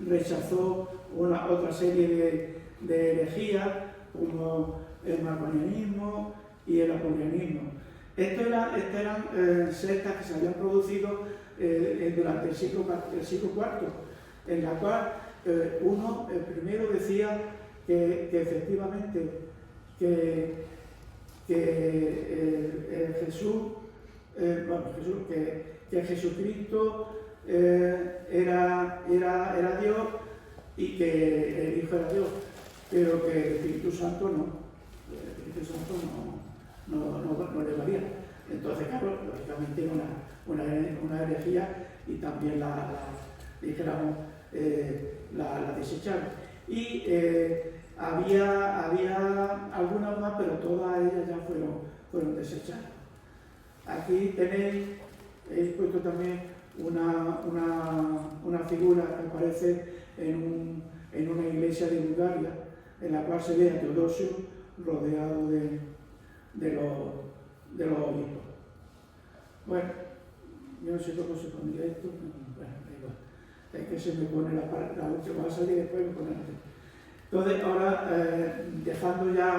rechazó otra serie de herejías como el marconianismo y el apollianismo. Estas eran sectas que se habían producido durante el siglo IV, en la cual el primero decía que efectivamente que Jesucristo era Dios y que el Hijo era Dios, pero que el Espíritu Santo no. El Espíritu Santo no le valía. Entonces, claro, lógicamente una herejía y también la desecharon. Y había algunas más, pero todas ellas ya fueron desechadas. Aquí tenéis, he puesto también una figura que aparece en una iglesia de Bulgaria, en la cual se ve a Teodosio rodeado de los obispos. Bueno, yo no sé cómo se pondría esto, bueno, da igual. Es que se me pone la última, va a salir después y me pone antes. Entonces, ahora, dejando ya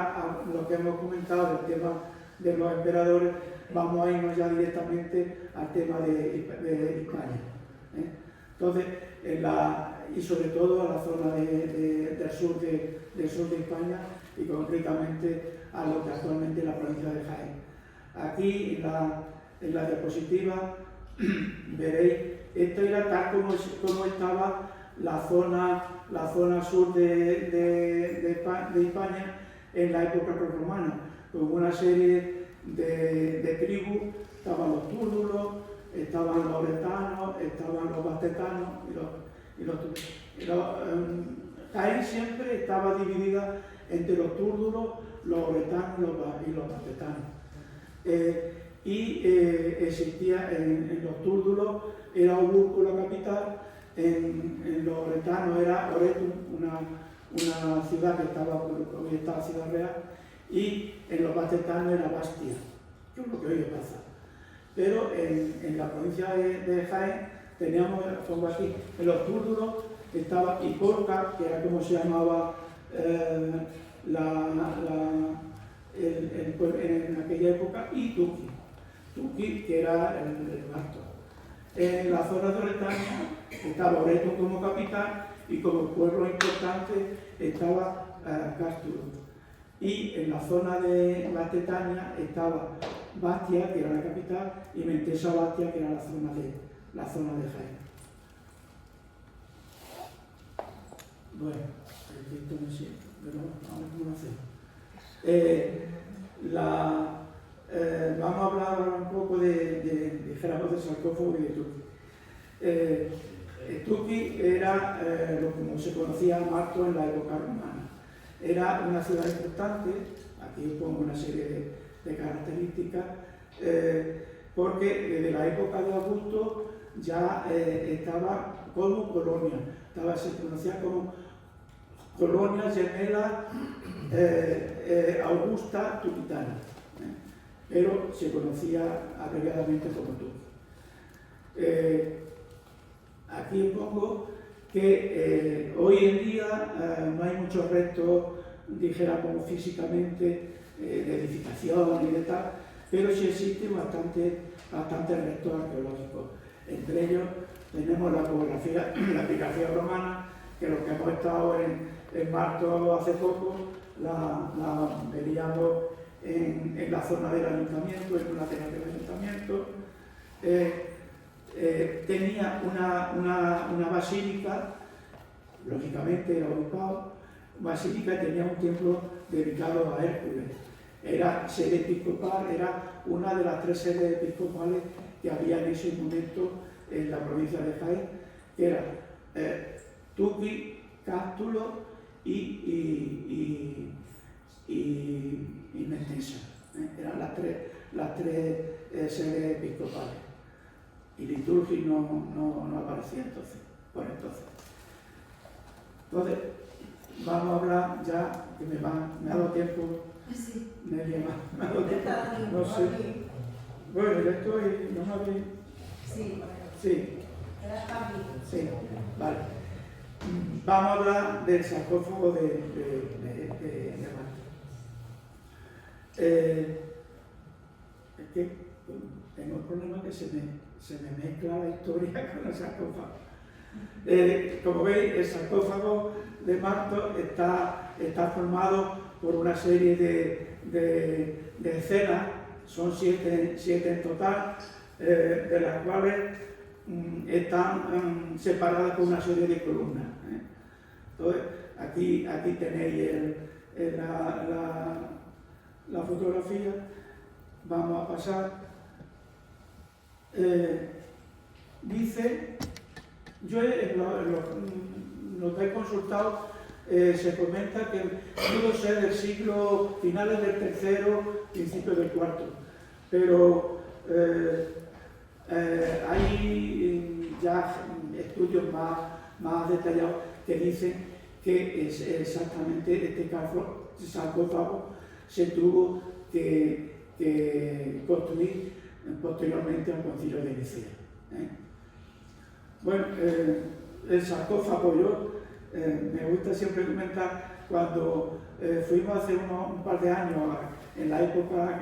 lo que hemos comentado del tema de los emperadores, vamos a irnos ya directamente al tema de España. Entonces, y sobre todo a la zona del sur de España y concretamente a lo que actualmente es la provincia de Jaén. Aquí, en la diapositiva, veréis, esto era tal como estaba la zona sur de España en la época prerromana, con una serie de tribus. Estaban los túrdulos, estaban los oretanos, estaban los bastetanos Jaén siempre estaba dividida entre los túrdulos, los oretanos y los bastetanos. Existía en los túrdulos era Oburgo la capital, en los oretanos era Oretum, una ciudad que estaba hoy está la Ciudad Real, y en los bastetanos era Bastia, que es lo que hoy pasa. Pero en la provincia de Jaén teníamos, pongo aquí, en los túrdulos estaba Iporca, que era como se llamaba en aquella época, y Tuqui, que era el Basto. En la zona de Oretania estaba Oreto como capital y como pueblo importante estaba Cástulo. Y en la zona de Bastetania estaba Bastia, que era la capital, y Mentesa Bastia, que era la zona de Jaén. Bueno, esto no sé, pero vamos a hacer. Vamos a hablar ahora un poco dijéramos, del sarcófago y de Tuqui. Tuqui era, como se conocía Marto en la época romana. Era una ciudad importante, aquí os pongo una serie de características, porque desde la época de Augusto ya estaba como colonia, se conocía como colonia gemela Augusta Tuquitana, pero se conocía abreviadamente como Tuqui. Aquí pongo que hoy en día no hay muchos restos, dijéramos físicamente, de edificación y de tal, pero sí existen bastantes restos arqueológicos. Entre ellos tenemos la epigrafía romana, que los que hemos estado en Marto hace poco, la veríamos en la zona del ayuntamiento, en una terraza del ayuntamiento. Tenía una basílica, lógicamente era obispado, basílica, tenía un templo dedicado a Hércules. Era sede episcopal, era una de las 3 sedes episcopales que había en ese momento en la provincia de Jaén, que era Tuqui, Cástulo y y Mestensa. Eran las tres sedes episcopales. Y Liturgi no aparecía entonces, por entonces. Entonces, vamos a hablar ya, que me ha dado tiempo. Sí. Me ha dado tiempo. No sé. Bueno, ya estoy, no me habéis. Sí, bueno. Sí. Era Javi. Sí, vale. Vamos a hablar del sarcófago de Marta. Es que tengo el problema que se me mezcla la historia con el sarcófago. Como veis, el sarcófago de Marto está formado por una serie de escenas, son siete en total, de las cuales están separadas por una serie de columnas. Entonces, aquí tenéis la fotografía. Vamos a pasar. Dice, yo lo que he consultado, se comenta que pudo ser del siglo finales del tercero, principios del cuarto, pero hay ya estudios más detallados que dicen que exactamente este sarcófago se tuvo que construir posteriormente al Concilio de Nicea. Bueno, el sarcófago, me gusta siempre comentar, cuando fuimos hace un par de años, en la época,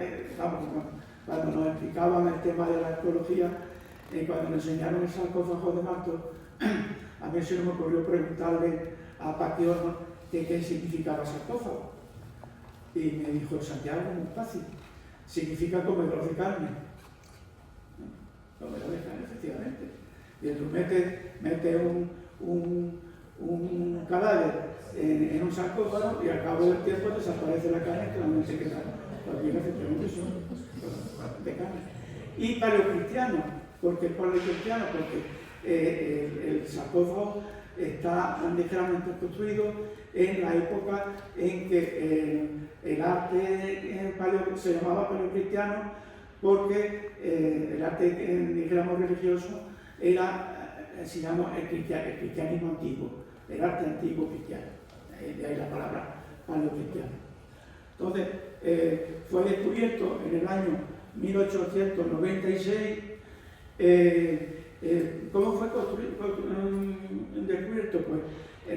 cuando nos explicaban el tema de la arqueología, cuando nos enseñaron el sarcófago de Marto, a mí se me ocurrió preguntarle a Paqui Horno qué significaba sarcófago. Y me dijo, Santiago, muy fácil, significa comedor de carne. Comedor de carne, efectivamente. Y tú metes un cadáver en un sarcófago y al cabo del tiempo desaparece la carne, que no se queda. También efectivamente son de carne. Y paleocristiano, porque el sarcófago está ligeramente construido en la época en que el arte se llamaba paleocristiano, porque el arte, dijéramos, religioso se llama el cristianismo antiguo, el arte antiguo cristiano, de ahí la palabra paleocristiano. Entonces, fue descubierto en el año 1896. ¿Cómo fue descubierto? Pues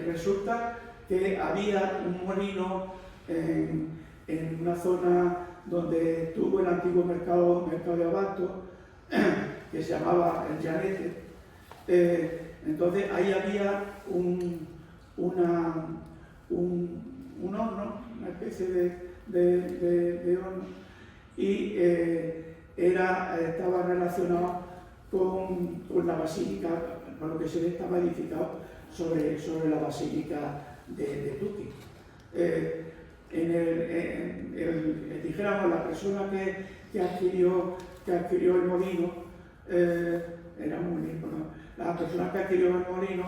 resulta que había un molino en una zona donde estuvo el antiguo mercado de abasto, que se llamaba el Llanete. Entonces ahí había un horno, una especie de horno, y estaba relacionado con la basílica, por lo que se ve estaba edificado sobre la basílica de Tuqui. Dijéramos, la persona que adquirió el molino, era un molino, ¿no? La persona que adquirió el molino,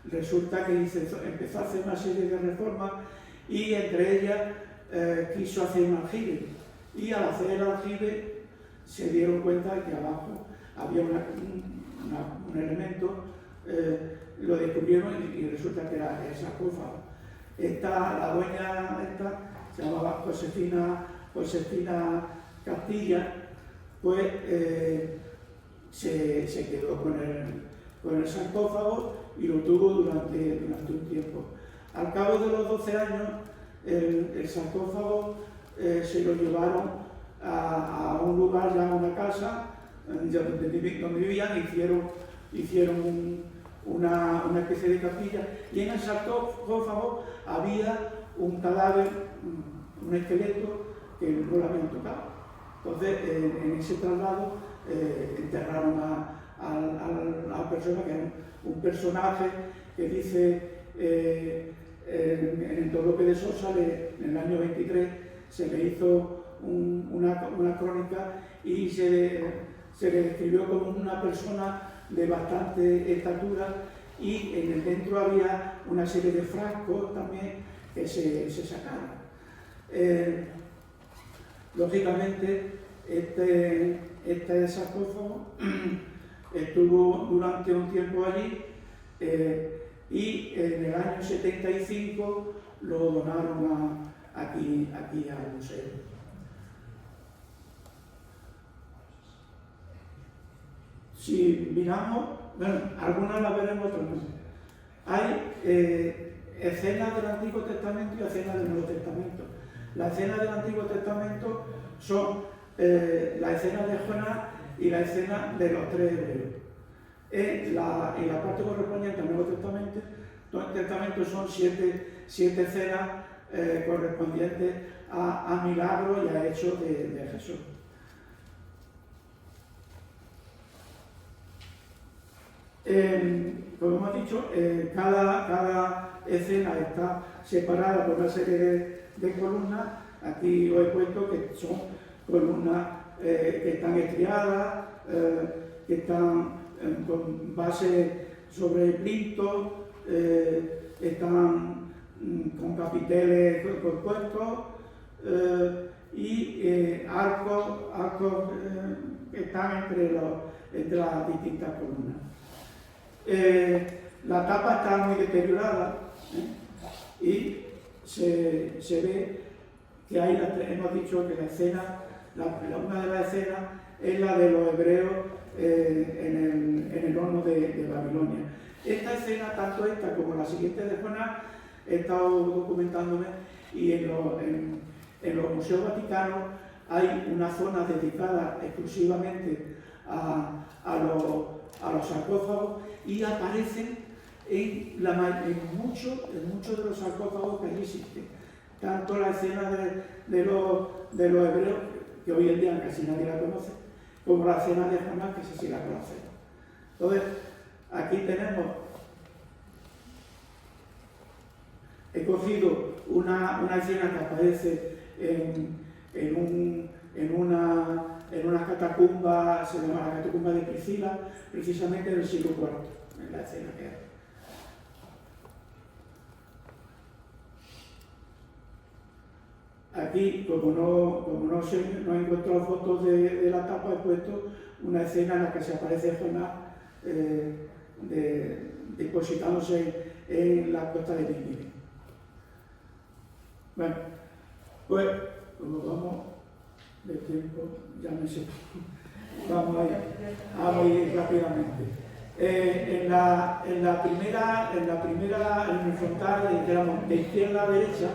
resulta que empezó a hacer una serie de reformas, y entre ellas quiso hacer un aljibe, y al hacer el aljibe se dieron cuenta de que abajo había un elemento, lo descubrieron y resulta que era el sarcófago. La dueña se llamaba Josefina Castilla, pues se quedó con el sarcófago y lo tuvo durante un tiempo. Al cabo de los 12 años, el sarcófago se lo llevaron a un lugar, ya a una casa, donde vivían, hicieron una especie de capilla, y en el sarcófago había un cadáver, un esqueleto que no lo habían tocado. Entonces, en ese traslado enterraron a la persona, que era un personaje que dice en el Don Lope de Sosa, en el año 23, se le hizo una crónica y se le describió como una persona de bastante estatura, y en el dentro había una serie de frascos también que se sacaron. Lógicamente, este sarcófago estuvo durante un tiempo allí y en el año 75 lo donaron aquí al museo. Si miramos, bueno, algunas las veremos, otras no. Hay escenas del Antiguo Testamento y escenas del Nuevo Testamento. Las escenas del Antiguo Testamento son la escena de Jonás y la escena de los tres hebreos. En la parte correspondiente al Nuevo Testamento son siete escenas correspondientes a milagros y a hechos de Jesús. Como hemos dicho, cada escena está separada por una serie de columnas. Aquí os he puesto que son columnas que están estriadas, que están con base sobre plinto, están con capiteles compuestos y arcos que están entre las distintas columnas. La tapa está muy deteriorada y se ve que hemos dicho que la escena, una de las escenas es la de los hebreos en el horno de Babilonia. Esta escena, tanto esta como la siguiente de Jonás, he estado documentándome y en los museos vaticanos hay una zona dedicada exclusivamente a los sarcófagos y aparecen en muchos de los sarcófagos que allí existen. Tanto la escena de los hebreos, que hoy en día casi nadie la conoce, como la escena de Jonás, que sí la conocemos. Entonces, aquí tenemos, he cogido una escena que aparece en una catacumba, se llama la catacumba de Priscila, precisamente del siglo IV, en la escena que hay. Aquí, como no he encontrado fotos de la tapa, he puesto una escena en la que se aparece Jonás depositándose en la costa de Nínive. Bueno, pues como vamos de tiempo, ya me sé. Vamos a ir rápidamente. En el frontal, digamos, de izquierda a derecha,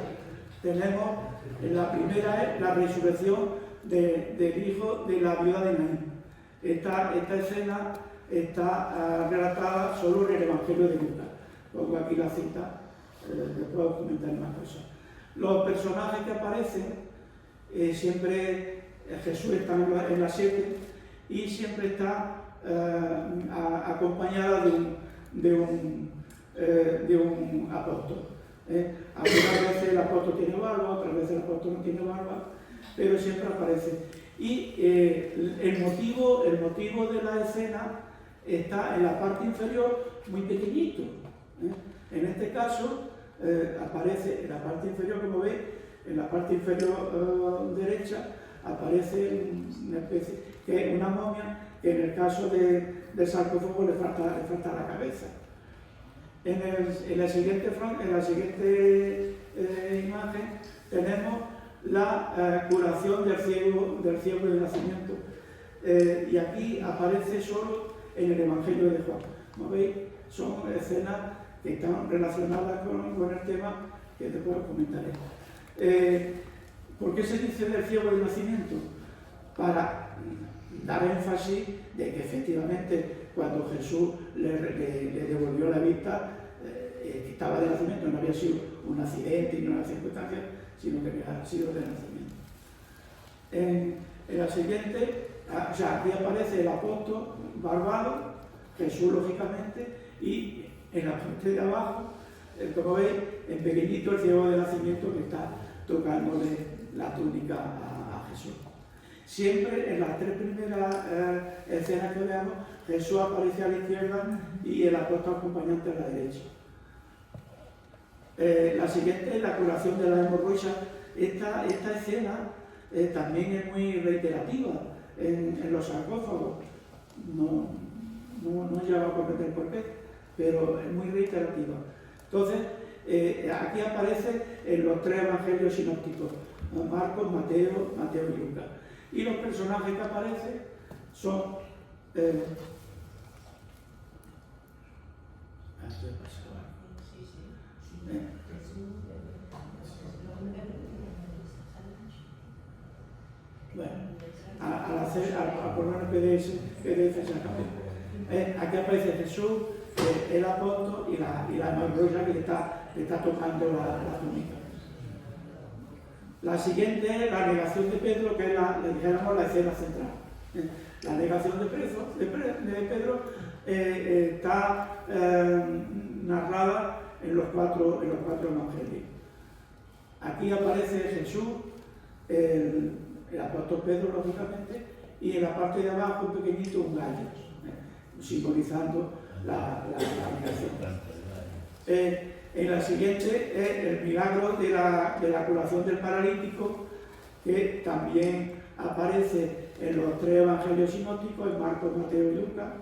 tenemos, en la primera es la resurrección del hijo de la viuda de Naín. Esta escena está relatada solo en el Evangelio de Lucas. Pongo aquí la cita, después os comentaré más cosas. Los personajes que aparecen, siempre Jesús está en la 7 y siempre está acompañada de un apóstol. Algunas veces el apóstol tiene barba, otras veces el apóstol no tiene barba, pero siempre aparece. Y el motivo de la escena está en la parte inferior, muy pequeñito. En este caso aparece en la parte inferior, como veis, en la parte inferior derecha aparece una especie, que es una momia, que en el caso del sarcófago le falta la cabeza. En la siguiente imagen tenemos la curación del ciego de nacimiento. Y aquí aparece solo en el Evangelio de Juan. Como veis, son escenas que están relacionadas con el tema que después os comentaré. ¿Por qué se dice del ciego de nacimiento? Para dar énfasis de que efectivamente cuando Jesús le devolvió la vista, estaba de nacimiento, no había sido un accidente ni una circunstancia, sino que había sido de nacimiento. En la siguiente, aquí aparece el apóstol barbado, Jesús lógicamente, y en la parte de abajo, como veis, en pequeñito el ciego de nacimiento que está tocándole la túnica a Jesús. Siempre en las tres primeras escenas que veamos, Jesús aparece a la izquierda y el apóstol acompañante a la derecha. La siguiente es la curación de la hemorroides. esta escena también es muy reiterativa en los sarcófagos. No lleva a comprender por qué, pero es muy reiterativa. Entonces, aquí aparece en los 3 evangelios sinópticos, Marcos, Mateo y Lucas. Y los personajes que aparecen son... Bueno, al poner el PDF se acabó. Aquí aparece Jesús, el apóstol y la María que le está tocando la túnica. La siguiente es la negación de Pedro, que es dijéramos la escena central. La negación de Pedro está narrada en los cuatro evangelios. Aquí aparece Jesús, el apóstol Pedro, lógicamente, y en la parte de abajo un pequeñito un gallo, simbolizando la negación. En la siguiente es el milagro de la curación del paralítico, que también aparece en los 3 evangelios sinópticos, en Marcos, Mateo y Lucas.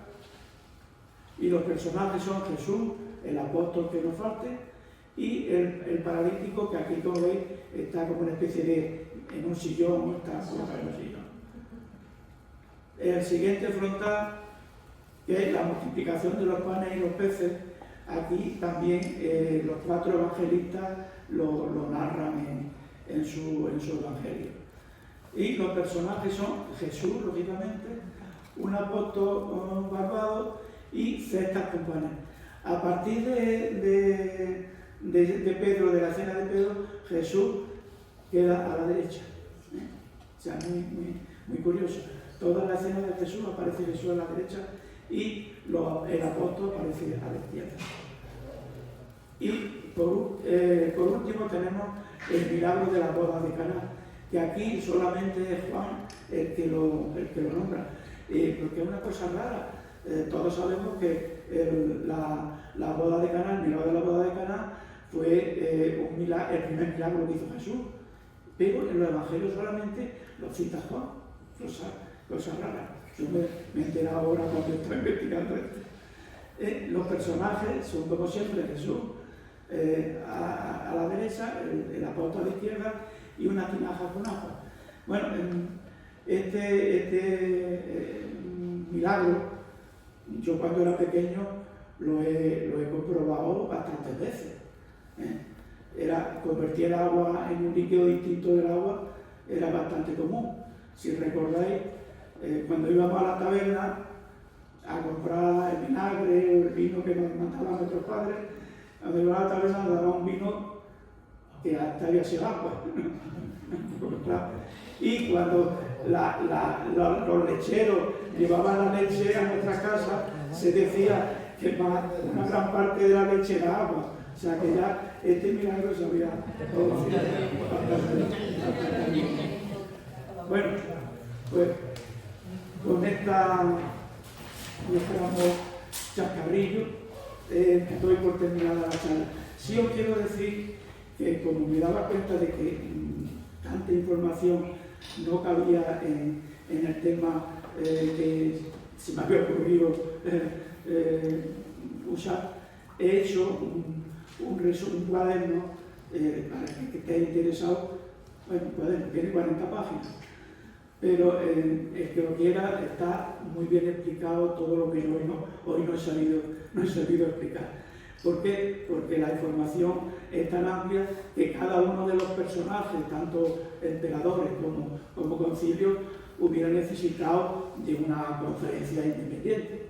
Y los personajes son Jesús, el apóstol que nos falte, y el paralítico, que aquí, como veis, está como una especie en un sillón, está colocado en un sillón. El siguiente frontal, que es la multiplicación de los panes y los peces. Aquí también los 4 evangelistas lo narran en su evangelio. Y los personajes son Jesús, lógicamente, un apóstol barbado y cestas con panes. A partir de Pedro, de la cena de Pedro, Jesús queda a la derecha. O sea, muy curioso. Toda la escena de Jesús aparece Jesús a la derecha y el apóstol aparece a la izquierda. Y por último tenemos el milagro de la boda de Caná, que aquí solamente es Juan el que lo nombra, porque es una cosa rara. Todos sabemos que la boda de Caná, el milagro de la boda de Caná, fue el primer milagro que hizo Jesús, pero en los evangelios solamente lo cita Juan. Cosas raras. Yo me he enterado ahora cuando estoy investigando esto. Los personajes son, como siempre, Jesús a la derecha, el apóstol a la izquierda y una tinaja con agua. Bueno, este milagro, yo cuando era pequeño lo he comprobado bastantes veces. Era convertir el agua en un líquido distinto del agua, era bastante común. Si recordáis, cuando íbamos a la taberna a comprar el vinagre o el vino que nos mandaban nuestros padres, cuando íbamos a la taberna nos daban un vino que hasta había sido agua. Y cuando los lecheros llevaban la leche a nuestra casa, se decía que una gran parte de la leche era agua. O sea que ya este milagro se había producido. Bueno, pues con esta chascarrillo doy por terminada la charla. Sí os quiero decir que como me daba cuenta de que tanta información no cabía en el tema que se me había ocurrido usar, he hecho un cuaderno para que esté interesado. Bueno, un cuaderno tiene 40 páginas, pero el que lo quiera está muy bien explicado todo lo que hoy no he sabido explicar. ¿Por qué? Porque la información es tan amplia que cada uno de los personajes, tanto emperadores como concilios, hubiera necesitado de una conferencia independiente.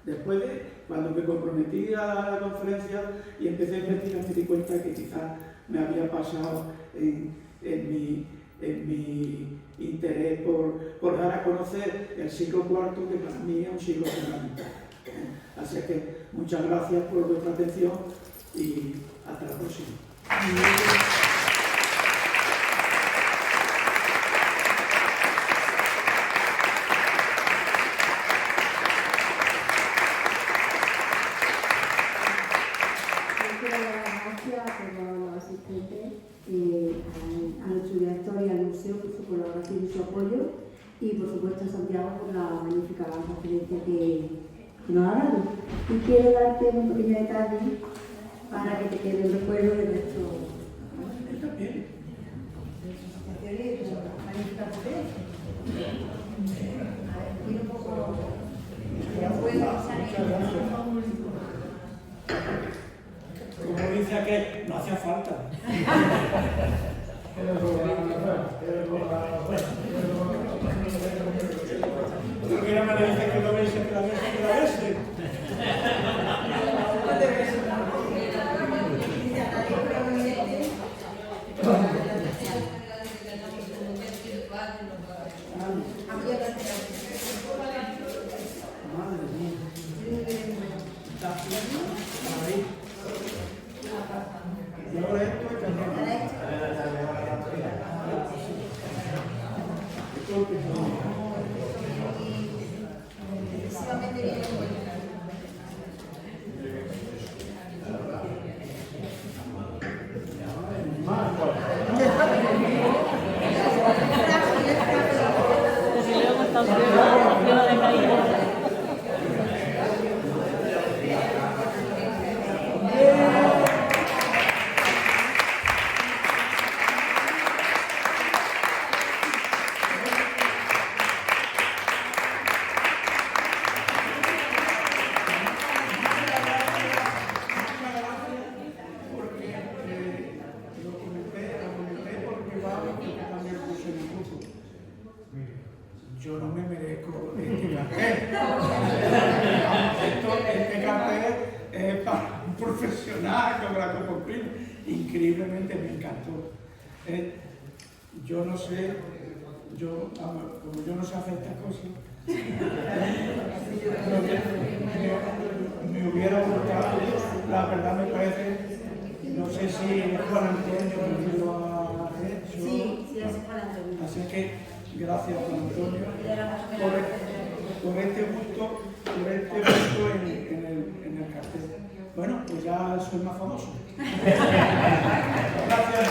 Después cuando me comprometí a la conferencia y empecé a investigar, me di cuenta que quizás me había pasado en mi interés por dar a conocer el siglo IV, que para mí es un siglo fundamental. Así que muchas gracias por vuestra atención y hasta la próxima. Quiero dar las gracias a todos los asistentes a nuestro director y al museo por su colaboración y su apoyo, y por supuesto a Santiago por la magnífica referencia que nos ha dado. Y quiero darte un pequeño detalle para que te quede un recuerdo de nuestro... Está bien. Magnífica referencia. Un poco... Como dice aquel, no hacía falta. Porque era me dice que no veis que la ves. Madre mía. Ahí. Y ahora esto es también. Yo no me merezco este cartel. Este cartel es para un profesional como la que comprime. Increíblemente me encantó. Yo no sé, como yo no sé hacer estas cosas, me hubiera gustado, la verdad me parece, no sé si Juan Antonio me lo ha hecho. Sí, es Juan Antonio. Así que gracias, Juan Antonio, por este gusto en el cartel. Bueno, pues ya soy más famoso. Gracias.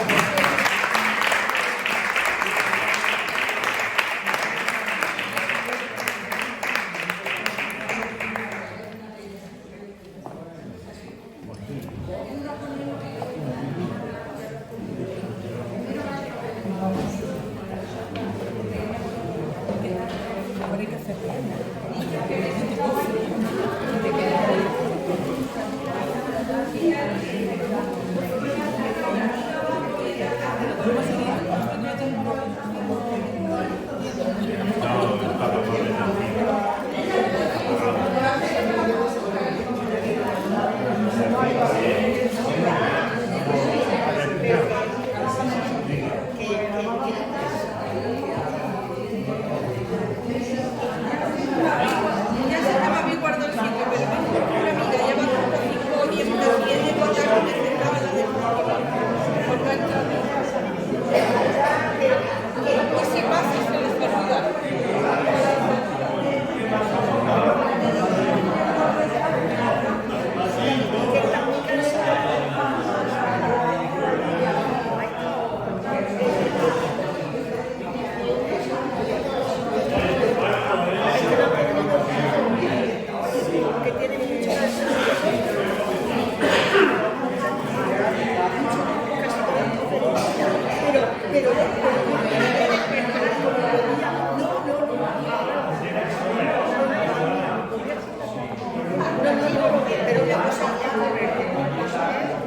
Pero la cosa ya